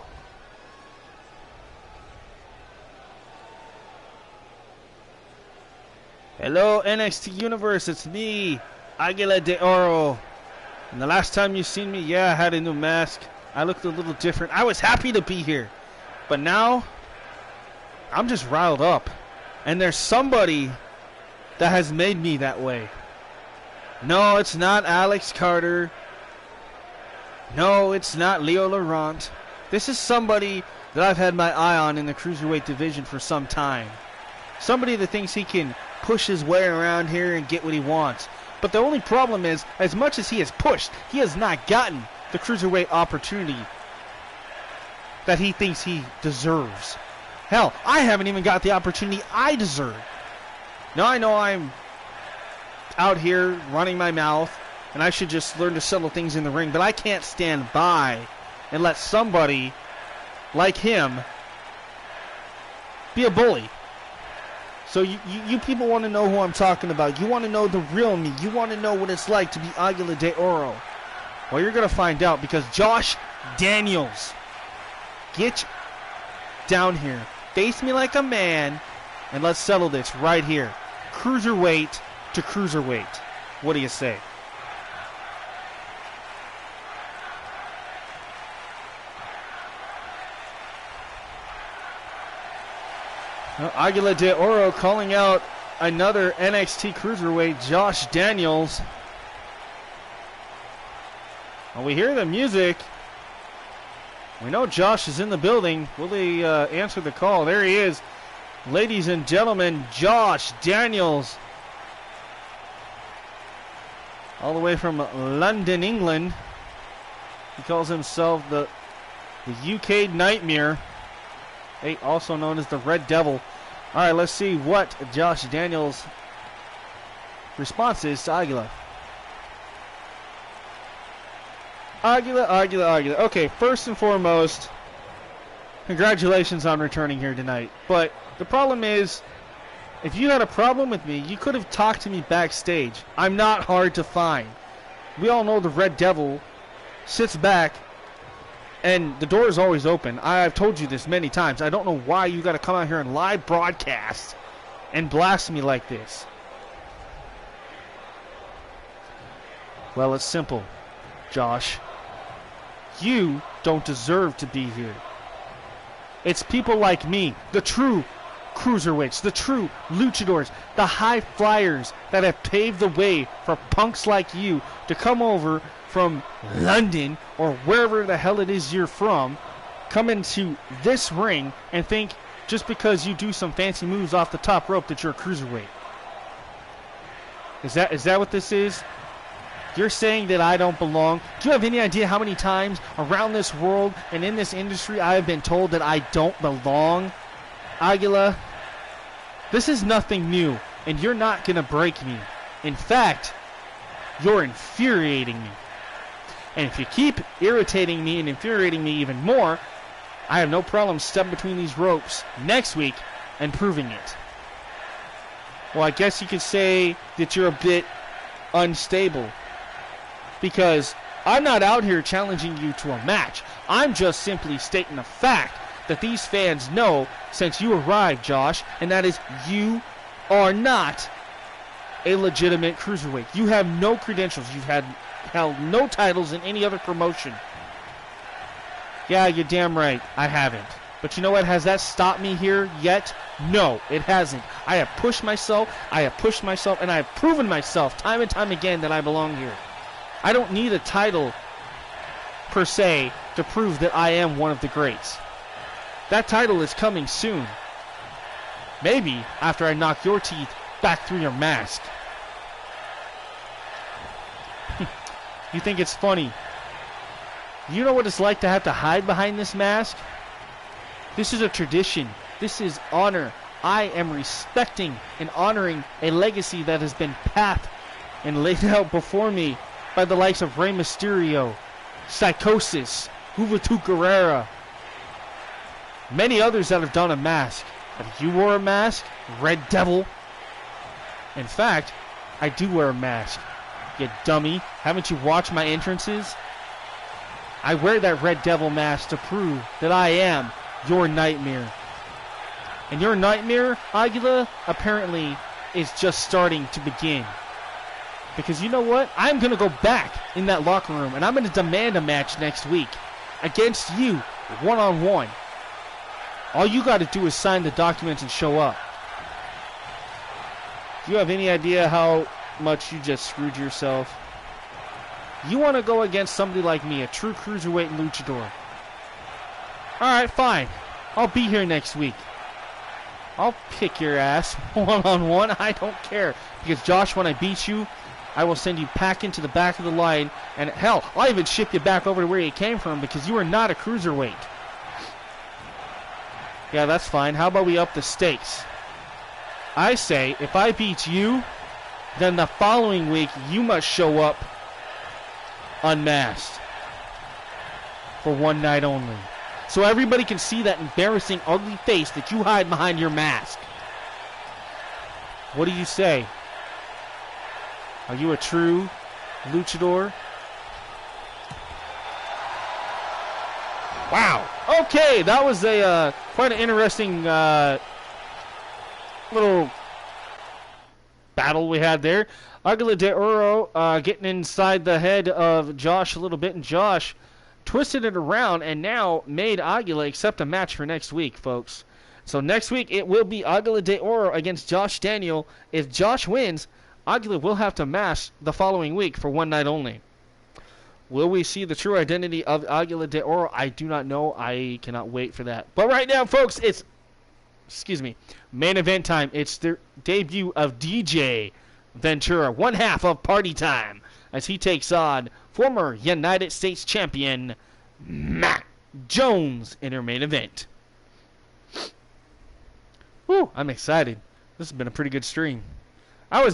Hello, NXT Universe. It's me, Aguila de Oro. And the last time you seen me, yeah, I had a new mask. I looked a little different. I was happy to be here. But now, I'm just riled up. And there's somebody that has made me that way. No, it's not Alex Carter. No, it's not Leo Laurent. This is somebody that I've had my eye on in the cruiserweight division for some time. Somebody that thinks he can push his way around here and get what he wants. But the only problem is, as much as he has pushed, he has not gotten the cruiserweight opportunity that he thinks he deserves. Hell, I haven't even got the opportunity I deserve. Now I know I'm out here running my mouth, and I should just learn to settle things in the ring, but I can't stand by and let somebody like him be a bully. So you people want to know who I'm talking about. You want to know the real me. You want to know what it's like to be Aguila de Oro. Well, you're going to find out, because Josh Daniels, get down here. Face me like a man, and let's settle this right here. Cruiserweight to cruiserweight. What do you say? Aguila de Oro calling out another NXT cruiserweight, Josh Daniels. Well, we hear the music. We know Josh is in the building. Will they answer the call? There he is. Ladies and gentlemen, Josh Daniels. All the way from London, England. He calls himself the UK Nightmare, also known as the Red Devil. All right, let's see what Josh Daniels' response is to Aguila. Aguila. Okay, first and foremost, congratulations on returning here tonight. But the problem is, if you had a problem with me, you could have talked to me backstage. I'm not hard to find. We all know the Red Devil sits back, and the door is always open. I've told you this many times. I don't know why you got to come out here and live broadcast and blast me like this. Well, it's simple, Josh. You don't deserve to be here. It's people like me, the true cruiserweights, the true luchadors, the high flyers that have paved the way for punks like you to come over from London or wherever the hell it is you're from, come into this ring and think just because you do some fancy moves off the top rope that you're a cruiserweight. Is that what this is? You're saying that I don't belong? Do you have any idea how many times around this world and in this industry I have been told that I don't belong? Aguila, this is nothing new, and you're not going to break me. In fact, you're infuriating me. And if you keep irritating me and infuriating me even more, I have no problem stepping between these ropes next week and proving it. Well, I guess you could say that you're a bit unstable, because I'm not out here challenging you to a match. I'm just simply stating the fact that these fans know since you arrived, Josh, and that is you are not a legitimate cruiserweight. You have no credentials. You've held no titles in any other promotion. Yeah, you're damn right. I haven't. But you know what? Has that stopped me here yet? No, it hasn't. I have pushed myself, and I have proven myself time and time again that I belong here. I don't need a title, per se, to prove that I am one of the greats. That title is coming soon. Maybe after I knock your teeth back through your mask. You think it's funny? You know what it's like to have to hide behind this mask? This is a tradition. This is honor. I am respecting and honoring a legacy that has been packed and laid out before me by the likes of Rey Mysterio, Psychosis, Juventud Guerrera, many others that have done a mask. But you wore a mask, Red Devil. In fact, I do wear a mask. You dummy. Haven't you watched my entrances? I wear that Red Devil mask to prove that I am your nightmare. And your nightmare, Aguila, apparently is just starting to begin. Because you know what? I'm going to go back in that locker room and I'm going to demand a match next week against you, one-on-one. All you got to do is sign the documents and show up. Do you have any idea how much you just screwed yourself? You want to go against somebody like me, a true cruiserweight luchador. Alright, fine. I'll be here next week. I'll kick your ass one-on-one. I don't care. Because, Josh, when I beat you, I will send you packing to the back of the line. And, hell, I'll even ship you back over to where you came from because you are not a cruiserweight. Yeah, that's fine. How about we up the stakes? I say, if I beat you, then the following week you must show up unmasked for one night only. So everybody can see that embarrassing, ugly face that you hide behind your mask. What do you say? Are you a true luchador? Wow. Okay, that was a quite an interesting little battle we had there. Aguila de Oro getting inside the head of Josh a little bit, and Josh twisted it around and now made Aguila accept a match for next week, folks. So next week it will be Aguila de Oro against Josh Daniel. If Josh wins, Aguila will have to mask the following week for one night only. Will we see the true identity of Aguila de Oro? I do not know. I cannot wait for that. But right now, folks, it's main event time. It's the debut of DJ Ventura, one half of Party Time, as he takes on former United States Champion Matt Jones in her main event. Whew, I'm excited. This has been a pretty good stream. I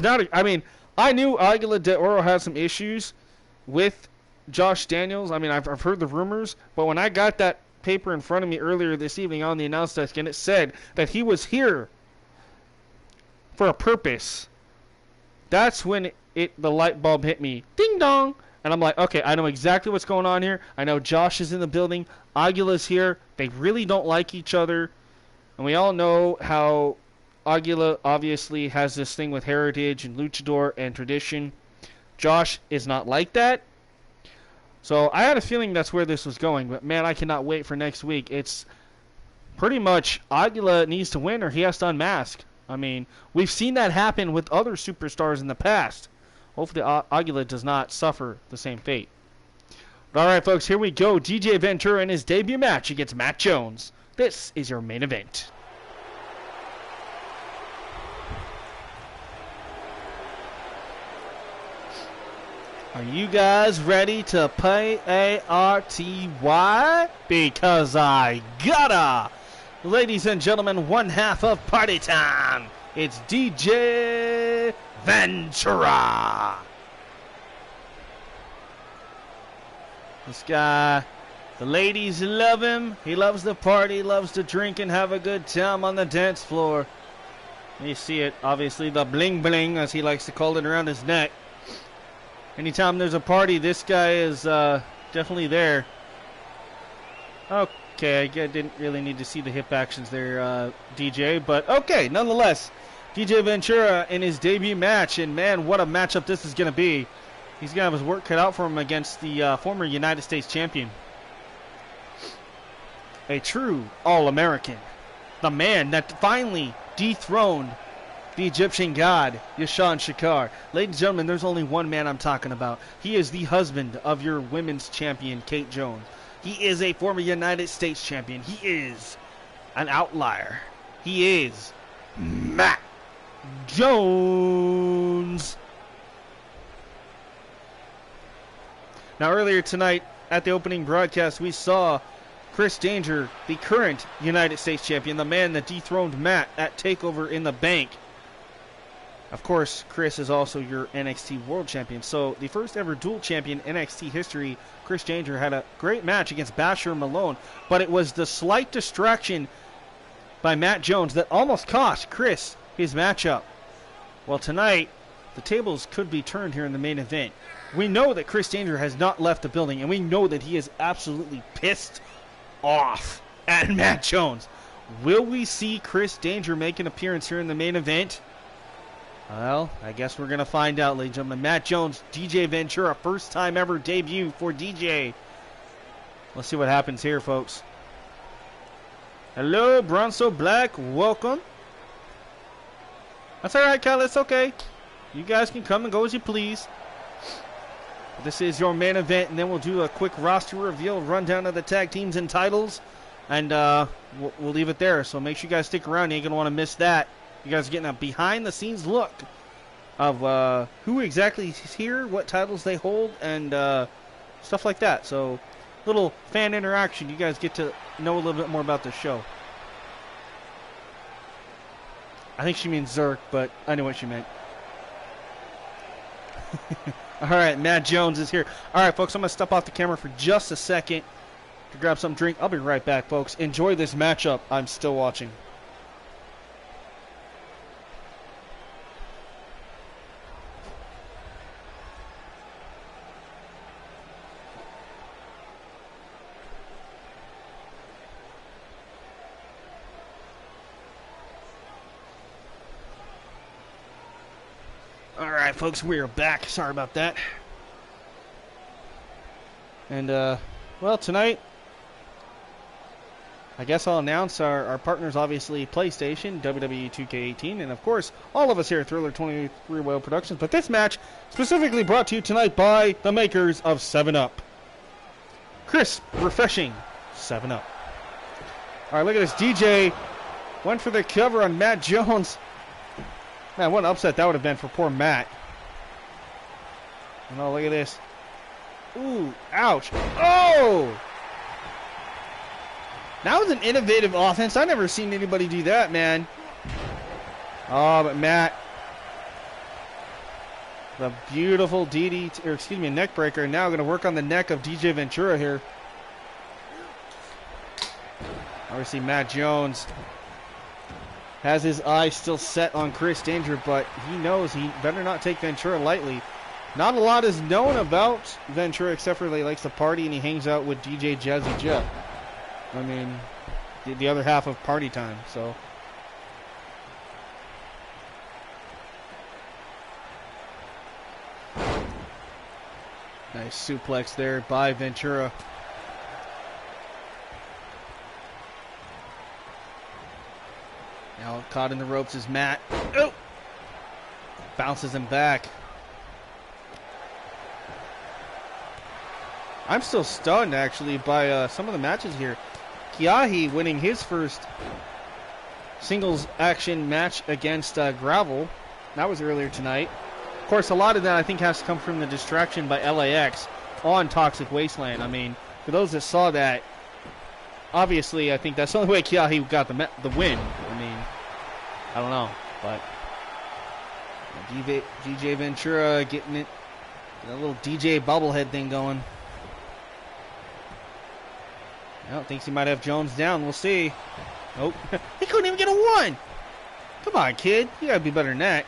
knew Aguila de Oro had some issues with Josh Daniels. I mean, I've heard the rumors, but when I got that paper in front of me earlier this evening on the announce desk, and it said that he was here for a purpose, that's when the light bulb hit me. Ding dong! And I'm like, okay, I know exactly what's going on here. I know Josh is in the building. Aguila's here. They really don't like each other. And we all know how Aguila obviously has this thing with heritage and luchador and tradition. Josh is not like that. So I had a feeling that's where this was going. But, man, I cannot wait for next week. It's pretty much Aguila needs to win or he has to unmask. I mean, we've seen that happen with other superstars in the past. Hopefully Aguila does not suffer the same fate. But all right, folks, here we go. DJ Ventura in his debut match against Matt Jones. This is your main event. Are you guys ready to pay A-R-T-Y? Because I gotta! Ladies and gentlemen, one half of Party Time. It's DJ Ventura. This guy, the ladies love him. He loves to party, loves to drink and have a good time on the dance floor. You see it, obviously, the bling bling, as he likes to call it, around his neck. Anytime there's a party, this guy is definitely there. Okay, I didn't really need to see the hip actions there, DJ, but okay, nonetheless. DJ Ventura in his debut match, and man, what a matchup this is going to be. He's going to have his work cut out for him against the former United States champion. A true All-American. The man that finally dethroned the Egyptian god, Yashan Shakar. Ladies and gentlemen, there's only one man I'm talking about. He is the husband of your women's champion, Kate Jones. He is a former United States champion. He is an outlier. He is Matt Jones. Now, earlier tonight at the opening broadcast, we saw Chris Danger, the current United States champion, the man that dethroned Matt at TakeOver in the Bank. Of course, Chris is also your NXT World Champion. So, the first ever dual champion in NXT history, Chris Danger had a great match against Basher Malone, but it was the slight distraction by Matt Jones that almost cost Chris his matchup. Well, tonight, the tables could be turned here in the main event. We know that Chris Danger has not left the building, and we know that he is absolutely pissed off at Matt Jones. Will we see Chris Danger make an appearance here in the main event? Well, I guess we're going to find out, ladies and gentlemen. Matt Jones, DJ Ventura, first time ever debut for DJ. Let's see what happens here, folks. Hello, Bronzo Black. Welcome. That's all right, Kyle. It's okay. You guys can come and go as you please. This is your main event, and then we'll do a quick roster reveal, rundown of the tag teams and titles, and we'll leave it there. So make sure you guys stick around. You ain't going to want to miss that. You guys are getting a behind-the-scenes look of who exactly is here, what titles they hold, and stuff like that. So, little fan interaction. You guys get to know a little bit more about the show. I think she means Zerk, but I know what she meant. All right, Matt Jones is here. All right, folks, I'm going to step off the camera for just a second to grab some drink. I'll be right back, folks. Enjoy this matchup. I'm still watching. Alright, folks, we are back. Sorry about that. And, well, tonight, I guess I'll announce our partners, obviously, PlayStation, WWE 2K18, and, of course, all of us here at Thriller 23 Whale Productions. But this match, specifically brought to you tonight by the makers of 7-Up. Crisp, refreshing 7-Up. Alright, look at this. DJ went for the cover on Matt Jones. Man, what an upset that would have been for poor Matt. Oh, look at this. Ooh, ouch. Oh! That was an innovative offense. I've never seen anybody do that, man. Oh, but Matt. The beautiful neck breaker. Now going to work on the neck of DJ Ventura here. Obviously, Matt Jones has his eye still set on Chris Danger, but he knows he better not take Ventura lightly. Not a lot is known about Ventura except for he likes to party and he hangs out with DJ Jazzy Jeff. I mean, the other half of Party Time, so. Nice suplex there by Ventura. Now caught in the ropes is Matt. Oh! Bounces him back. I'm still stunned, actually, by some of the matches here. Kiahi winning his first singles action match against Gravel. That was earlier tonight. Of course, a lot of that, I think, has to come from the distraction by LAX on Toxic Wasteland. I mean, for those that saw that, obviously, I think that's the only way Kiahi got the win. I mean, I don't know, but DJ Ventura getting it, a little DJ bobblehead thing going. Well, thinks he might have Jones down. We'll see. Nope. He couldn't even get a 1. Come on, kid. You gotta be better than that.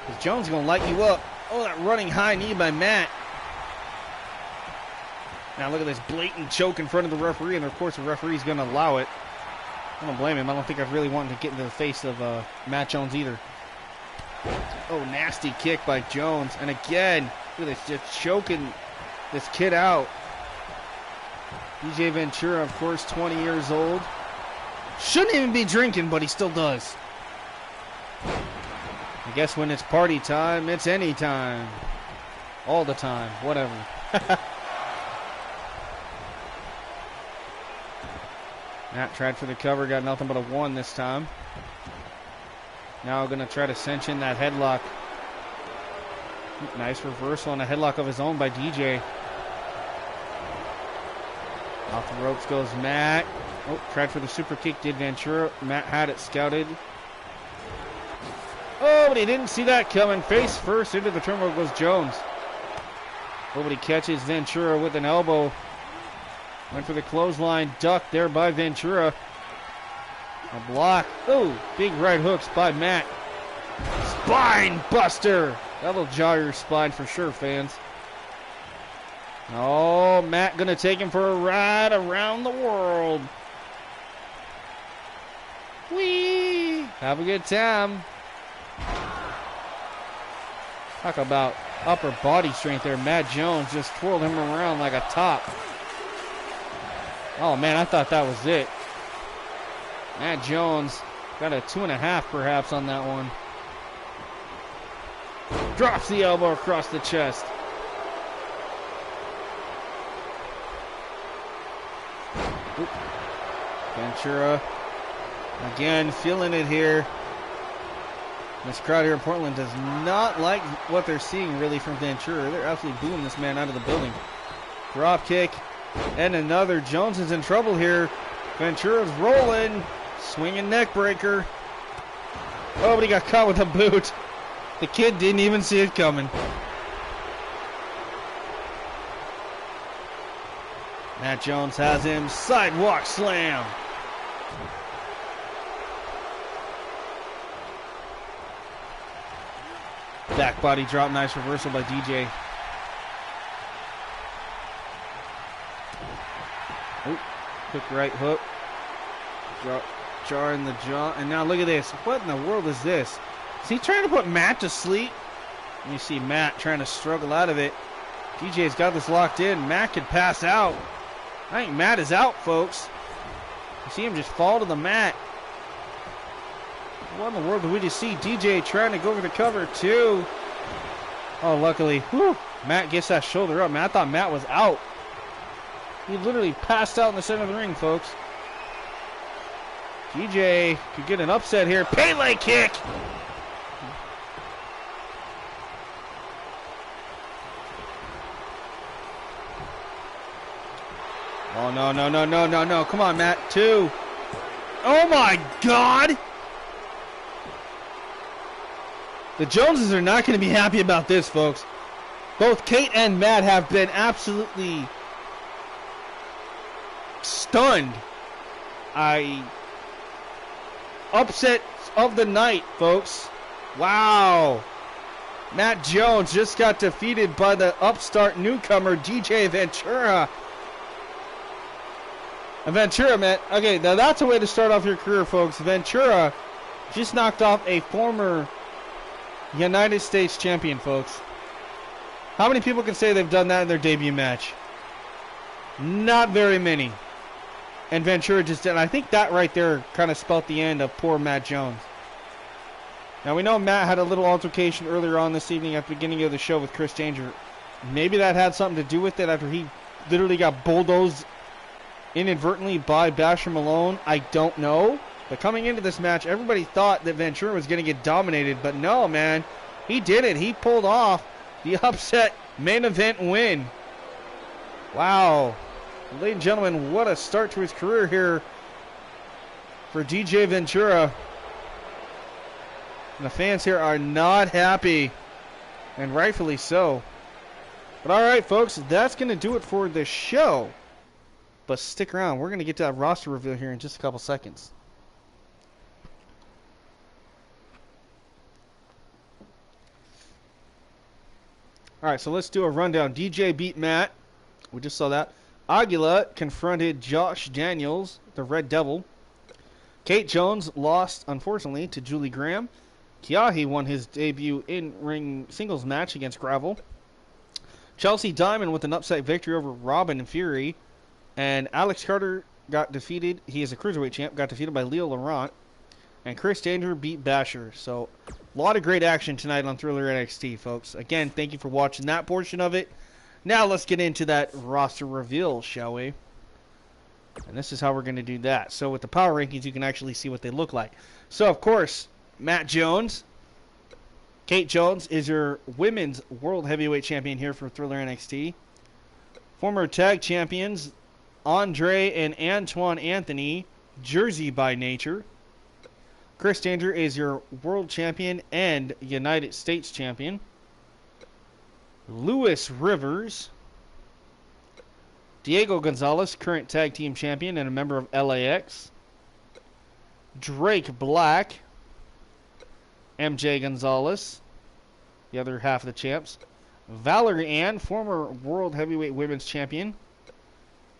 Because Jones is gonna light you up. Oh, that running high knee by Matt. Now look at this blatant choke in front of the referee, and of course the referee's going to allow it. I don't blame him. I don't think I've really wanted to get into the face of Matt Jones either. Oh, nasty kick by Jones. And again, look at this, just choking this kid out. DJ Ventura, of course, 20 years old. Shouldn't even be drinking, but he still does. I guess when it's party time, it's any time. All the time. Whatever. Matt tried for the cover, got nothing but a 1 this time. Now going to try to cinch in that headlock. Nice reversal and a headlock of his own by DJ. Off the ropes goes Matt. Oh, tried for the super kick, did Ventura. Matt had it scouted. Oh, but he didn't see that coming. Face first into the turnbuckle goes Jones. Oh, but he catches Ventura with an elbow. Went for the clothesline, ducked there by Ventura. A block. Oh, big right hooks by Matt. Spine buster. That'll jar your spine for sure, fans. Oh, Matt gonna take him for a ride around the world. Whee! Have a good time. Talk about upper body strength there. Matt Jones just twirled him around like a top. Oh, man, I thought that was it. Matt Jones got a 2.5 perhaps on that one. Drops the elbow across the chest. Oop. Ventura again feeling it here. This crowd here in Portland does not like what they're seeing really from Ventura. They're absolutely booing this man out of the building. Drop kick and another. Jones is in trouble here. Ventura's rolling. Swinging neck breaker. Oh, but he got caught with a boot. The kid didn't even see it coming. Matt Jones has him. Sidewalk slam. Back body drop. Nice reversal by DJ. Oh, quick right hook. Jar in the jaw. And now look at this. What in the world is this? Is he trying to put Matt to sleep? And you see Matt trying to struggle out of it. DJ's got this locked in. Matt could pass out. I think Matt is out, folks. You see him just fall to the mat. What in the world did we just see? DJ trying to go for the cover, too. Oh, luckily, whew, Matt gets that shoulder up. Man, I thought Matt was out. He literally passed out in the center of the ring, folks. DJ could get an upset here. Pele kick. Oh, no, no, no, no, no, no. Come on, Matt. 2. Oh, my God. The Joneses are not going to be happy about this, folks. Both Kate and Matt have been absolutely stunned. Upset of the night, folks. Wow. Matt Jones just got defeated by the upstart newcomer, DJ Ventura. And Ventura, man, okay, now that's a way to start off your career, folks. Ventura just knocked off a former United States champion, folks. How many people can say they've done that in their debut match? Not very many. And Ventura just did. I think that right there kind of spelt the end of poor Matt Jones. Now, we know Matt had a little altercation earlier on this evening at the beginning of the show with Chris Danger. Maybe that had something to do with it after he literally got bulldozed inadvertently by Basher Malone. I don't know. But coming into this match, everybody thought that Ventura was going to get dominated. But no, man. He did it. He pulled off the upset main event win. Wow. Ladies and gentlemen, what a start to his career here for DJ Ventura. And the fans here are not happy. And rightfully so. But all right, folks, that's going to do it for the show. But stick around. We're going to get to that roster reveal here in just a couple seconds. All right, so let's do a rundown. DJ beat Matt. We just saw that. Aguila confronted Josh Daniels, the Red Devil. Kate Jones lost, unfortunately, to Julie Graham. Kiahi won his debut in-ring singles match against Gravel. Chelsea Diamond with an upset victory over Robin and Fury. And Alex Carter got defeated. He is a cruiserweight champ. Got defeated by Leo Laurent. And Chris Danger beat Basher. So, a lot of great action tonight on Thriller NXT, folks. Again, thank you for watching that portion of it. Now, let's get into that roster reveal, shall we? And this is how we're going to do that. So with the power rankings, you can actually see what they look like. So, of course, Matt Jones, Kate Jones is your women's world heavyweight champion here for Thriller NXT. Former tag champions Andre and Antoine Anthony, Jersey by nature. Chris Danger is your world champion and United States champion. Lewis Rivers, Diego Gonzalez, current tag team champion and a member of LAX. Drake Black, MJ Gonzalez, the other half of the champs. Valerie Ann, former world heavyweight women's champion.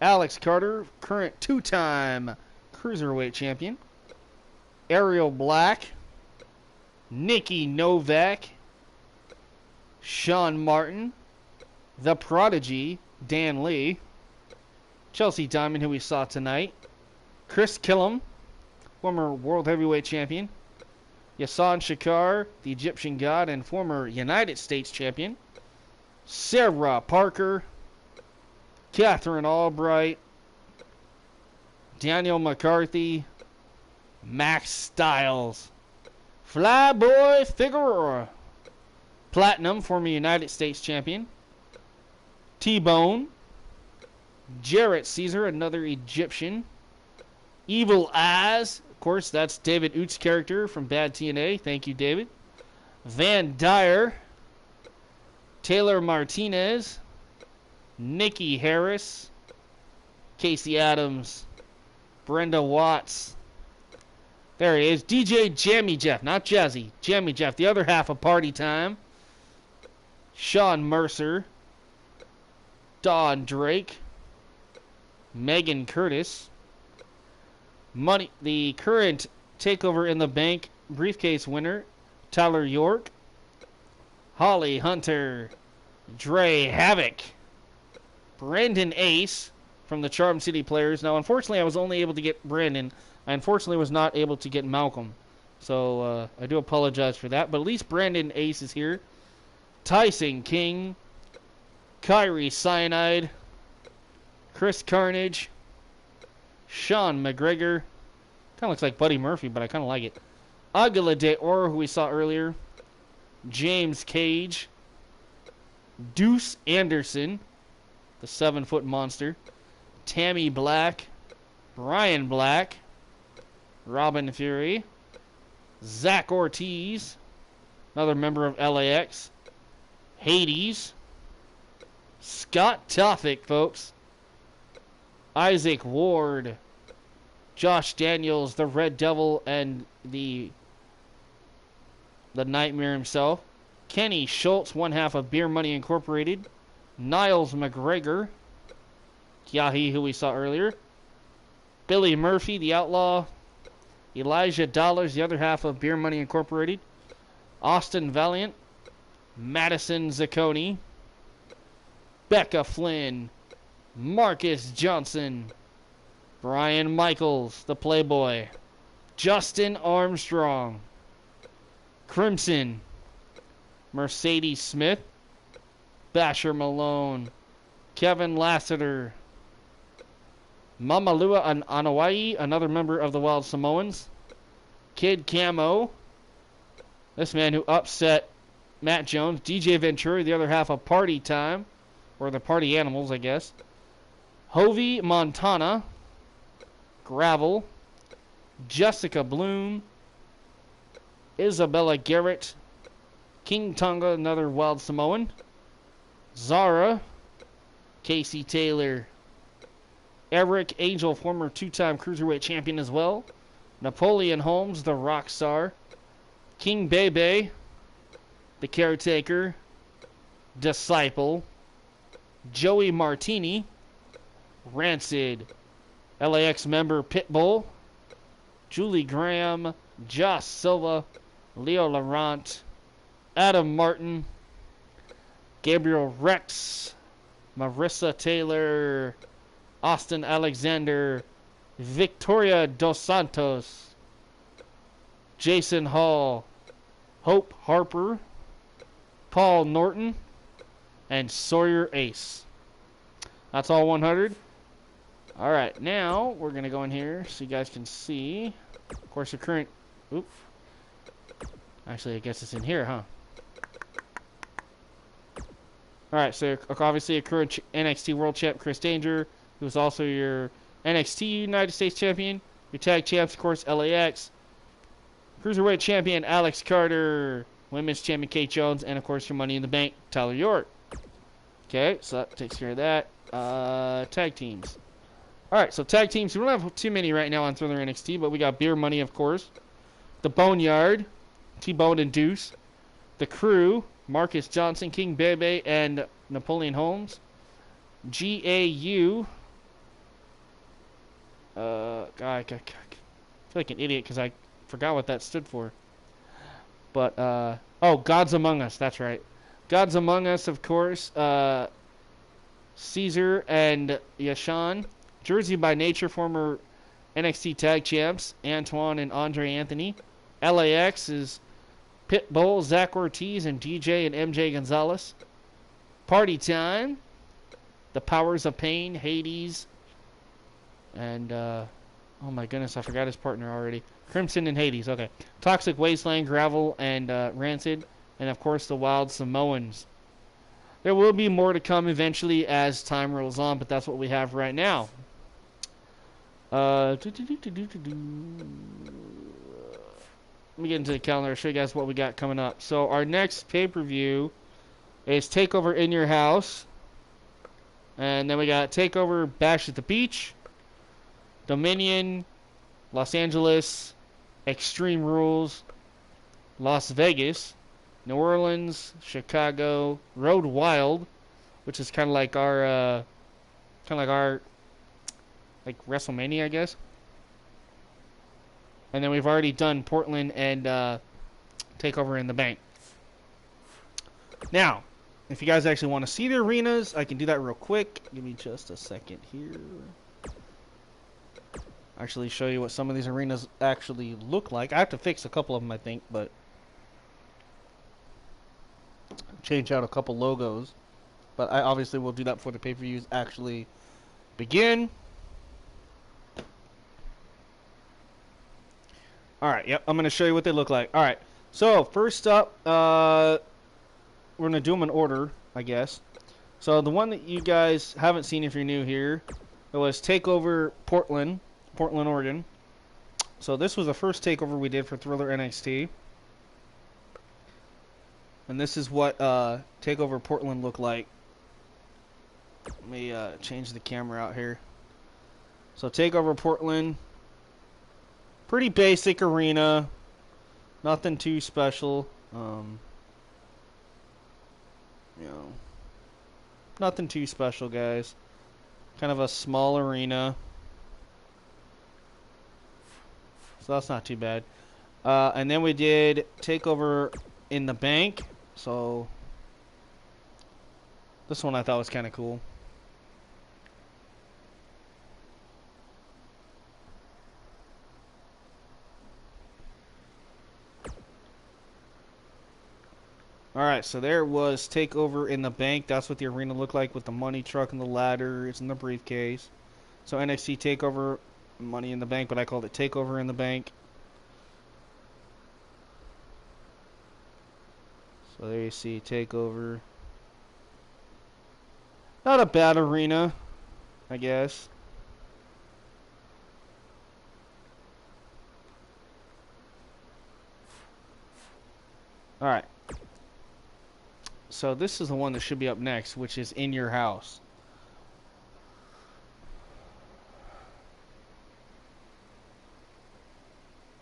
Alex Carter, current two-time cruiserweight champion. Ariel Black, Nikki Novak, Sean Martin, The Prodigy, Dan Lee, Chelsea Diamond, who we saw tonight, Chris Killam, former world heavyweight champion, Yasan Shakar, the Egyptian god and former United States champion, Sarah Parker, Catherine Albright, Daniel McCarthy, Max Styles, Flyboy Figueroa, Platinum, former United States champion, T-Bone, Jarrett Caesar, another Egyptian, Evil Eyes, of course, that's David Oots' character from Bad TNA. Thank you, David. Van Dyer, Taylor Martinez, Nikki Harris, Casey Adams, Brenda Watts. There he is, DJ Jammy Jeff, not Jazzy, Jammy Jeff, the other half of Party Time. Sean Mercer, Don Drake, Megan Curtis, the current Takeover in the Bank briefcase winner, Tyler York, Holly Hunter, Dre Havoc, Brandon Ace from the Charm City Players. Now, unfortunately, I was only able to get Brandon. I unfortunately was not able to get Malcolm. So, I do apologize for that. But at least Brandon Ace is here. Tyson King, Kyrie Cyanide, Chris Carnage, Sean McGregor. Kind of looks like Buddy Murphy, but I kind of like it. Aguila de Oro, who we saw earlier. James Cage. Deuce Anderson, the 7-foot monster. Tammy Black. Brian Black. Robin Fury. Zach Ortiz, another member of LAX. Hades. Scott Toffick, folks. Isaac Ward. Josh Daniels, the Red Devil, and the Nightmare himself. Kenny Schultz, one half of Beer Money Incorporated. Niles McGregor. Yahi, who we saw earlier. Billy Murphy, the Outlaw. Elijah Dollars, the other half of Beer Money Incorporated. Austin Valiant. Madison Zacconi. Becca Flynn. Marcus Johnson. Brian Michaels, the Playboy. Justin Armstrong. Crimson. Mercedes Smith. Basher Malone. Kevin Lassiter. Mamalua Anawai, another member of the Wild Samoans. Kid Camo. This man who upset Matt Jones. DJ Ventura, the other half of Party Time. Or the Party Animals, I guess. Hovey Montana. Gravel. Jessica Bloom. Isabella Garrett. King Tonga, another Wild Samoan. Zara. Casey Taylor. Eric Angel, former two-time cruiserweight champion as well. Napoleon Holmes, the rock star. King Bebe, the caretaker. Disciple. Joey Martini. Rancid. LAX member Pitbull. Julie Graham. Josh Silva. Leo Laurent. Adam Martin. Gabriel Rex. Marissa Taylor. Austin Alexander. Victoria Dos Santos. Jason Hall. Hope Harper. Paul Norton. And Sawyer Ace. That's all 100. Alright, now we're going to go in here so you guys can see. Of course, the current... Oop. Actually, I guess it's in here, huh? Alright, so obviously a current NXT World Champ, Chris Danger, who's also your NXT United States Champion. Your tag champs, of course, LAX. Cruiserweight Champion, Alex Carter. Women's Champion, Kate Jones. And, of course, your Money in the Bank, Tyler York. Okay, so that takes care of that. Tag teams. Alright, so tag teams. We don't have too many right now on Thriller NXT, but we got Beer Money, of course. The Boneyard, T-Bone and Deuce. The Crew, Marcus Johnson, King Bebe, and Napoleon Holmes. GAU. God, I feel like an idiot because I forgot what that stood for. But, oh, Gods Among Us, that's right. Gods Among Us, of course. Caesar and Yashan. Jersey by Nature, former NXT Tag Champs, Antoine and Andre Anthony. LAX is Pitbull, Zach Ortiz, and DJ and MJ Gonzalez. Party Time. The Powers of Pain, Hades. And, oh my goodness, I forgot his partner already. Crimson and Hades, okay. Toxic Wasteland, Gravel, and Rancid. And, of course, the Wild Samoans. There will be more to come eventually as time rolls on, but that's what we have right now. Let me get into the calendar, show you guys what we got coming up. So our next pay-per-view is TakeOver in Your House. And then we got TakeOver Bash at the Beach, Dominion, Los Angeles, Extreme Rules, Las Vegas, New Orleans, Chicago, Road Wild, which is kind of like our like WrestleMania, I guess. And then we've already done Portland and TakeOver in the Bank. Now, if you guys actually want to see the arenas, I can do that real quick. Give me just a second here. Actually show you what some of these arenas actually look like. I have to fix a couple of them, I think, but change out a couple logos. But I obviously will do that before the pay-per-views actually begin. Alright, yep, I'm going to show you what they look like. Alright, so first up, we're going to do them in order, I guess. So the one that you guys haven't seen if you're new here, it was TakeOver Portland, Oregon. So this was the first TakeOver we did for Thriller NXT. And this is what TakeOver Portland looked like. Let me change the camera out here. So TakeOver Portland, pretty basic arena, nothing too special. You know, nothing too special, guys. Kind of a small arena. So that's not too bad. And then we did TakeOver in the Bank. So this one I thought was kind of cool. Alright, so there was TakeOver in the Bank. That's what the arena looked like with the money truck and the ladder. It's in the briefcase. So NXT TakeOver, Money in the Bank, but I called it TakeOver in the Bank. So there you see TakeOver. Not a bad arena, I guess. Alright. So this is the one that should be up next, which is In Your House.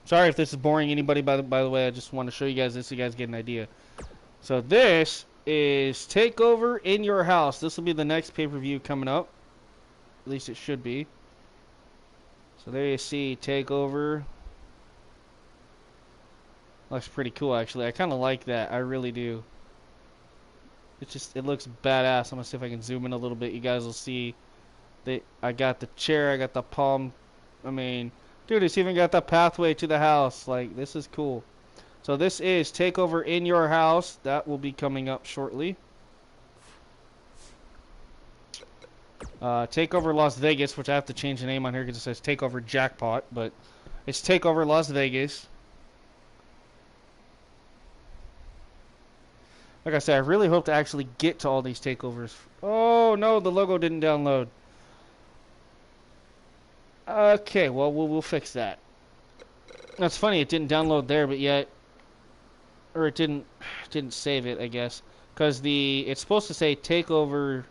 Sorry if this is boring anybody, by the way. I just want to show you guys this so you guys get an idea. So this is TakeOver in Your House. This will be the next pay-per-view coming up. At least it should be. So there you see TakeOver. Looks pretty cool, actually. I kind of like that. I really do. It looks badass. I'm going to see if I can zoom in a little bit. You guys will see. I got the chair. I got the palm. I mean, dude, it's even got the pathway to the house. Like, this is cool. So this is TakeOver in Your House. That will be coming up shortly. Takeover Las Vegas, which I have to change the name on here because it says Takeover Jackpot, but it's Takeover Las Vegas. Like I said, I really hope to actually get to all these takeovers. Oh no, the logo didn't download. Okay, well we'll fix that. That's funny, it didn't download there, but yet, or it didn't save it, I guess, because it's supposed to say Takeover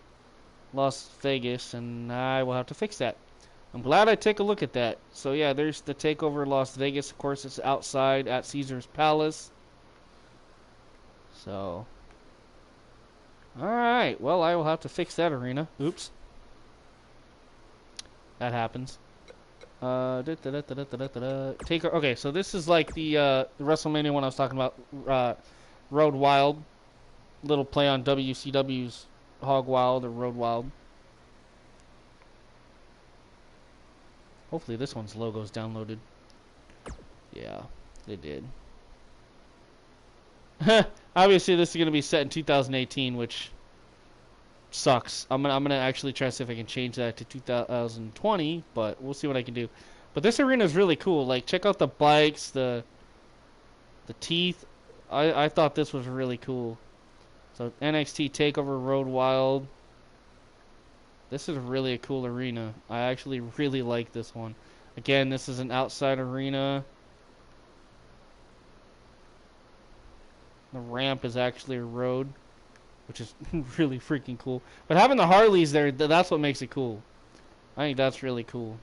Las Vegas, and I will have to fix that. I'm glad I take a look at that. So yeah, there's the Takeover Las Vegas. Of course, it's outside at Caesar's Palace. So, all right. Well, I will have to fix that arena. Oops, that happens. Okay, so this is like the WrestleMania one I was talking about. Road Wild, little play on WCW's Hog Wild or Road Wild. Hopefully this one's logo's downloaded. Yeah, it did. Obviously this is gonna be set in 2018, which sucks. I'm gonna actually try to see if I can change that to 2020, but we'll see what I can do. But this arena is really cool. Like, check out the bikes, the teeth. I thought this was really cool. So NXT Takeover Road Wild. This is really a cool arena. I actually really like this one. Again, this is an outside arena. The ramp is actually a road, which is really freaking cool. But having the Harleys there, that's what makes it cool. I think that's really cool.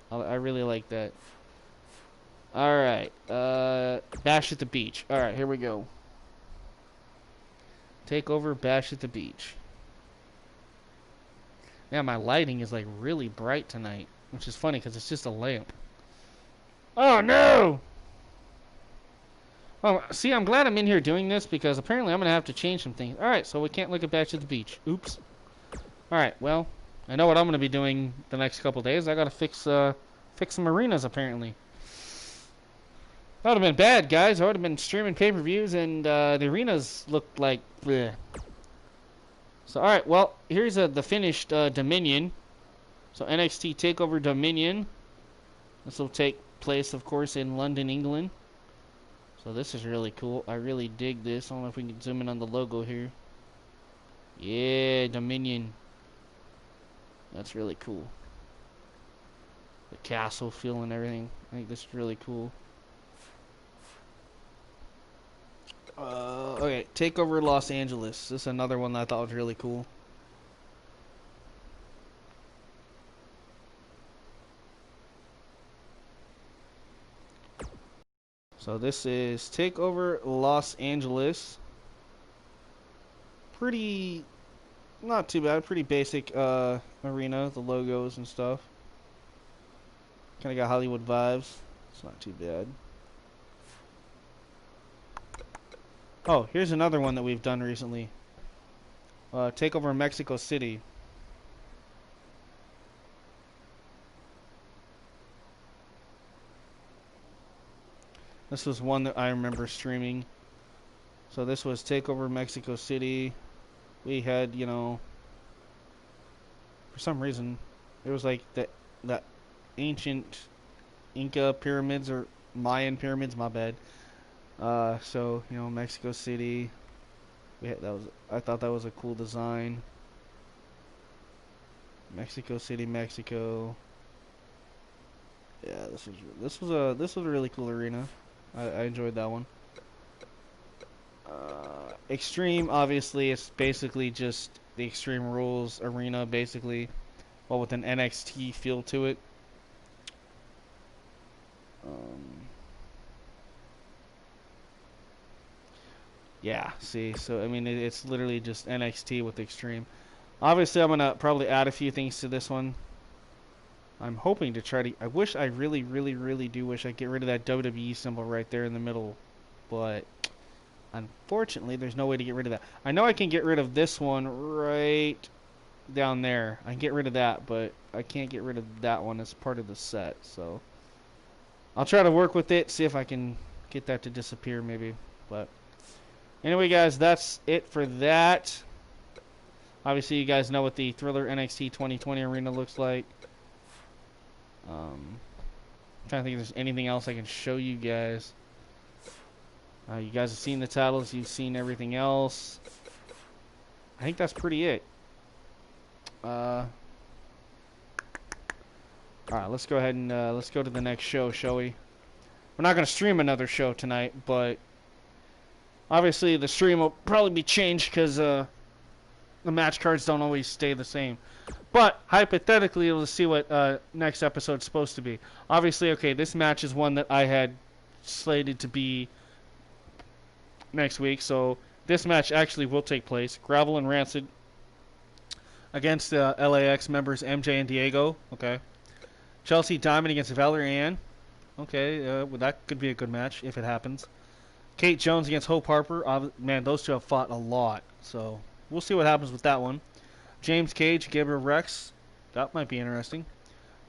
I really like that. Alright, Bash at the Beach. Alright, here we go. Takeover Bash at the Beach. Yeah, my lighting is like really bright tonight, which is funny because it's just a lamp. Oh no! Oh, see, I'm glad I'm in here doing this because apparently I'm going to have to change some things. Alright, so we can't look at Bash at the Beach. Oops. Alright, well, I know what I'm going to be doing the next couple days. I got to fix some arenas apparently. That would have been bad, guys. I would have been streaming pay-per-views and the arenas looked like bleh. So, alright, well, here's the finished Dominion. So, NXT TakeOver Dominion. This will take place, of course, in London, England. So, this is really cool. I really dig this. I don't know if we can zoom in on the logo here. Yeah, Dominion. That's really cool. The castle feel and everything. I think this is really cool. Okay, TakeOver Los Angeles. This is another one that I thought was really cool. So this is TakeOver Los Angeles. Pretty, not too bad. Pretty basic arena. The logos and stuff. Kind of got Hollywood vibes. It's not too bad. Oh, here's another one that we've done recently. TakeOver Mexico City. This was one that I remember streaming. So this was TakeOver Mexico City. We had, you know, for some reason, it was like that ancient Inca pyramids or Mayan pyramids. My bad. So you know, Mexico City. I thought that was a cool design. Mexico City, Mexico. Yeah, this was a really cool arena. I enjoyed that one. Extreme, obviously, it's basically just the Extreme Rules arena, basically, well, with an NXT feel to it. Yeah, see, so I mean, it's literally just NXT with Extreme. Obviously, I'm gonna probably add a few things to this one. I'm hoping to try to. I wish I really, really, really do wish I could get rid of that WWE symbol right there in the middle, but unfortunately, there's no way to get rid of that. I know I can get rid of this one right down there. I can get rid of that, but I can't get rid of that one as part of the set. So I'll try to work with it, see if I can get that to disappear, maybe. But anyway, guys, that's it for that. Obviously, you guys know what the Thriller NXT 2020 arena looks like. I'm trying to think if there's anything else I can show you guys. You guys have seen the titles. You've seen everything else. I think that's pretty it. Alright, let's go ahead and let's go to the next show, shall we? We're not going to stream another show tonight, but obviously the stream will probably be changed because the match cards don't always stay the same. But hypothetically, let's see what next episode's supposed to be. Obviously, okay, this match is one that I had slated to be next week, so this match actually will take place. Gravel and Rancid against the LAX members MJ and Diego. Okay. Chelsea Diamond against Valerie Ann. Okay, well, that could be a good match if it happens. Kate Jones against Hope Harper. Man, those two have fought a lot, so we'll see what happens with that one. James Cage, Gabriel Rex. That might be interesting.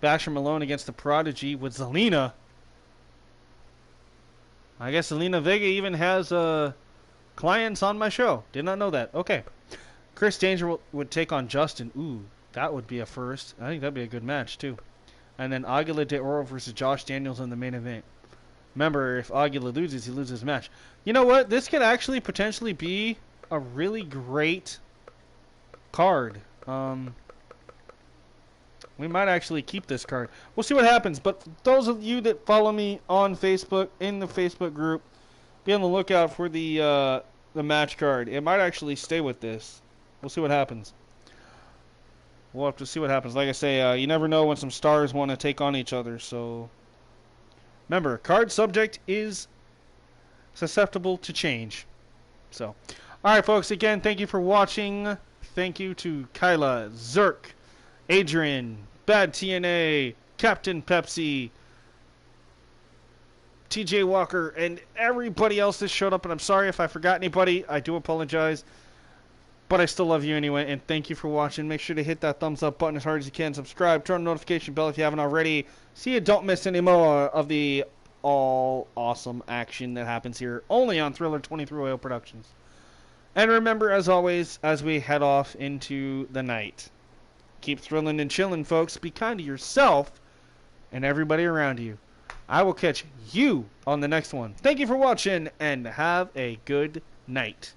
Basher Malone against the Prodigy with Zelina. I guess Zelina Vega even has clients on my show. Did not know that. Okay. Chris Danger would take on Justin. Ooh, that would be a first. I think that'd be a good match, too. And then Aguila de Oro versus Josh Daniels in the main event. Remember, if Aguila loses, he loses his match. You know what? This could actually potentially be a really great card. We might actually keep this card. We'll see what happens. But those of you that follow me on Facebook, in the Facebook group, be on the lookout for the match card. It might actually stay with this. We'll see what happens. We'll have to see what happens. Like I say, you never know when some stars want to take on each other. So remember, card subject is susceptible to change. So, all right, folks. Again, thank you for watching. Thank you to Kyla, Zerk, Adrian, Bad TNA, Captain Pepsi, TJ Walker, and everybody else that showed up. And I'm sorry if I forgot anybody. I do apologize. But I still love you anyway, and thank you for watching. Make sure to hit that thumbs up button as hard as you can. Subscribe, turn on the notification bell if you haven't already. So you don't miss any more of the all awesome action that happens here only on Thriller 23 Oil Productions. And remember, as always, as we head off into the night, keep thrilling and chilling, folks. Be kind to yourself and everybody around you. I will catch you on the next one. Thank you for watching, and have a good night.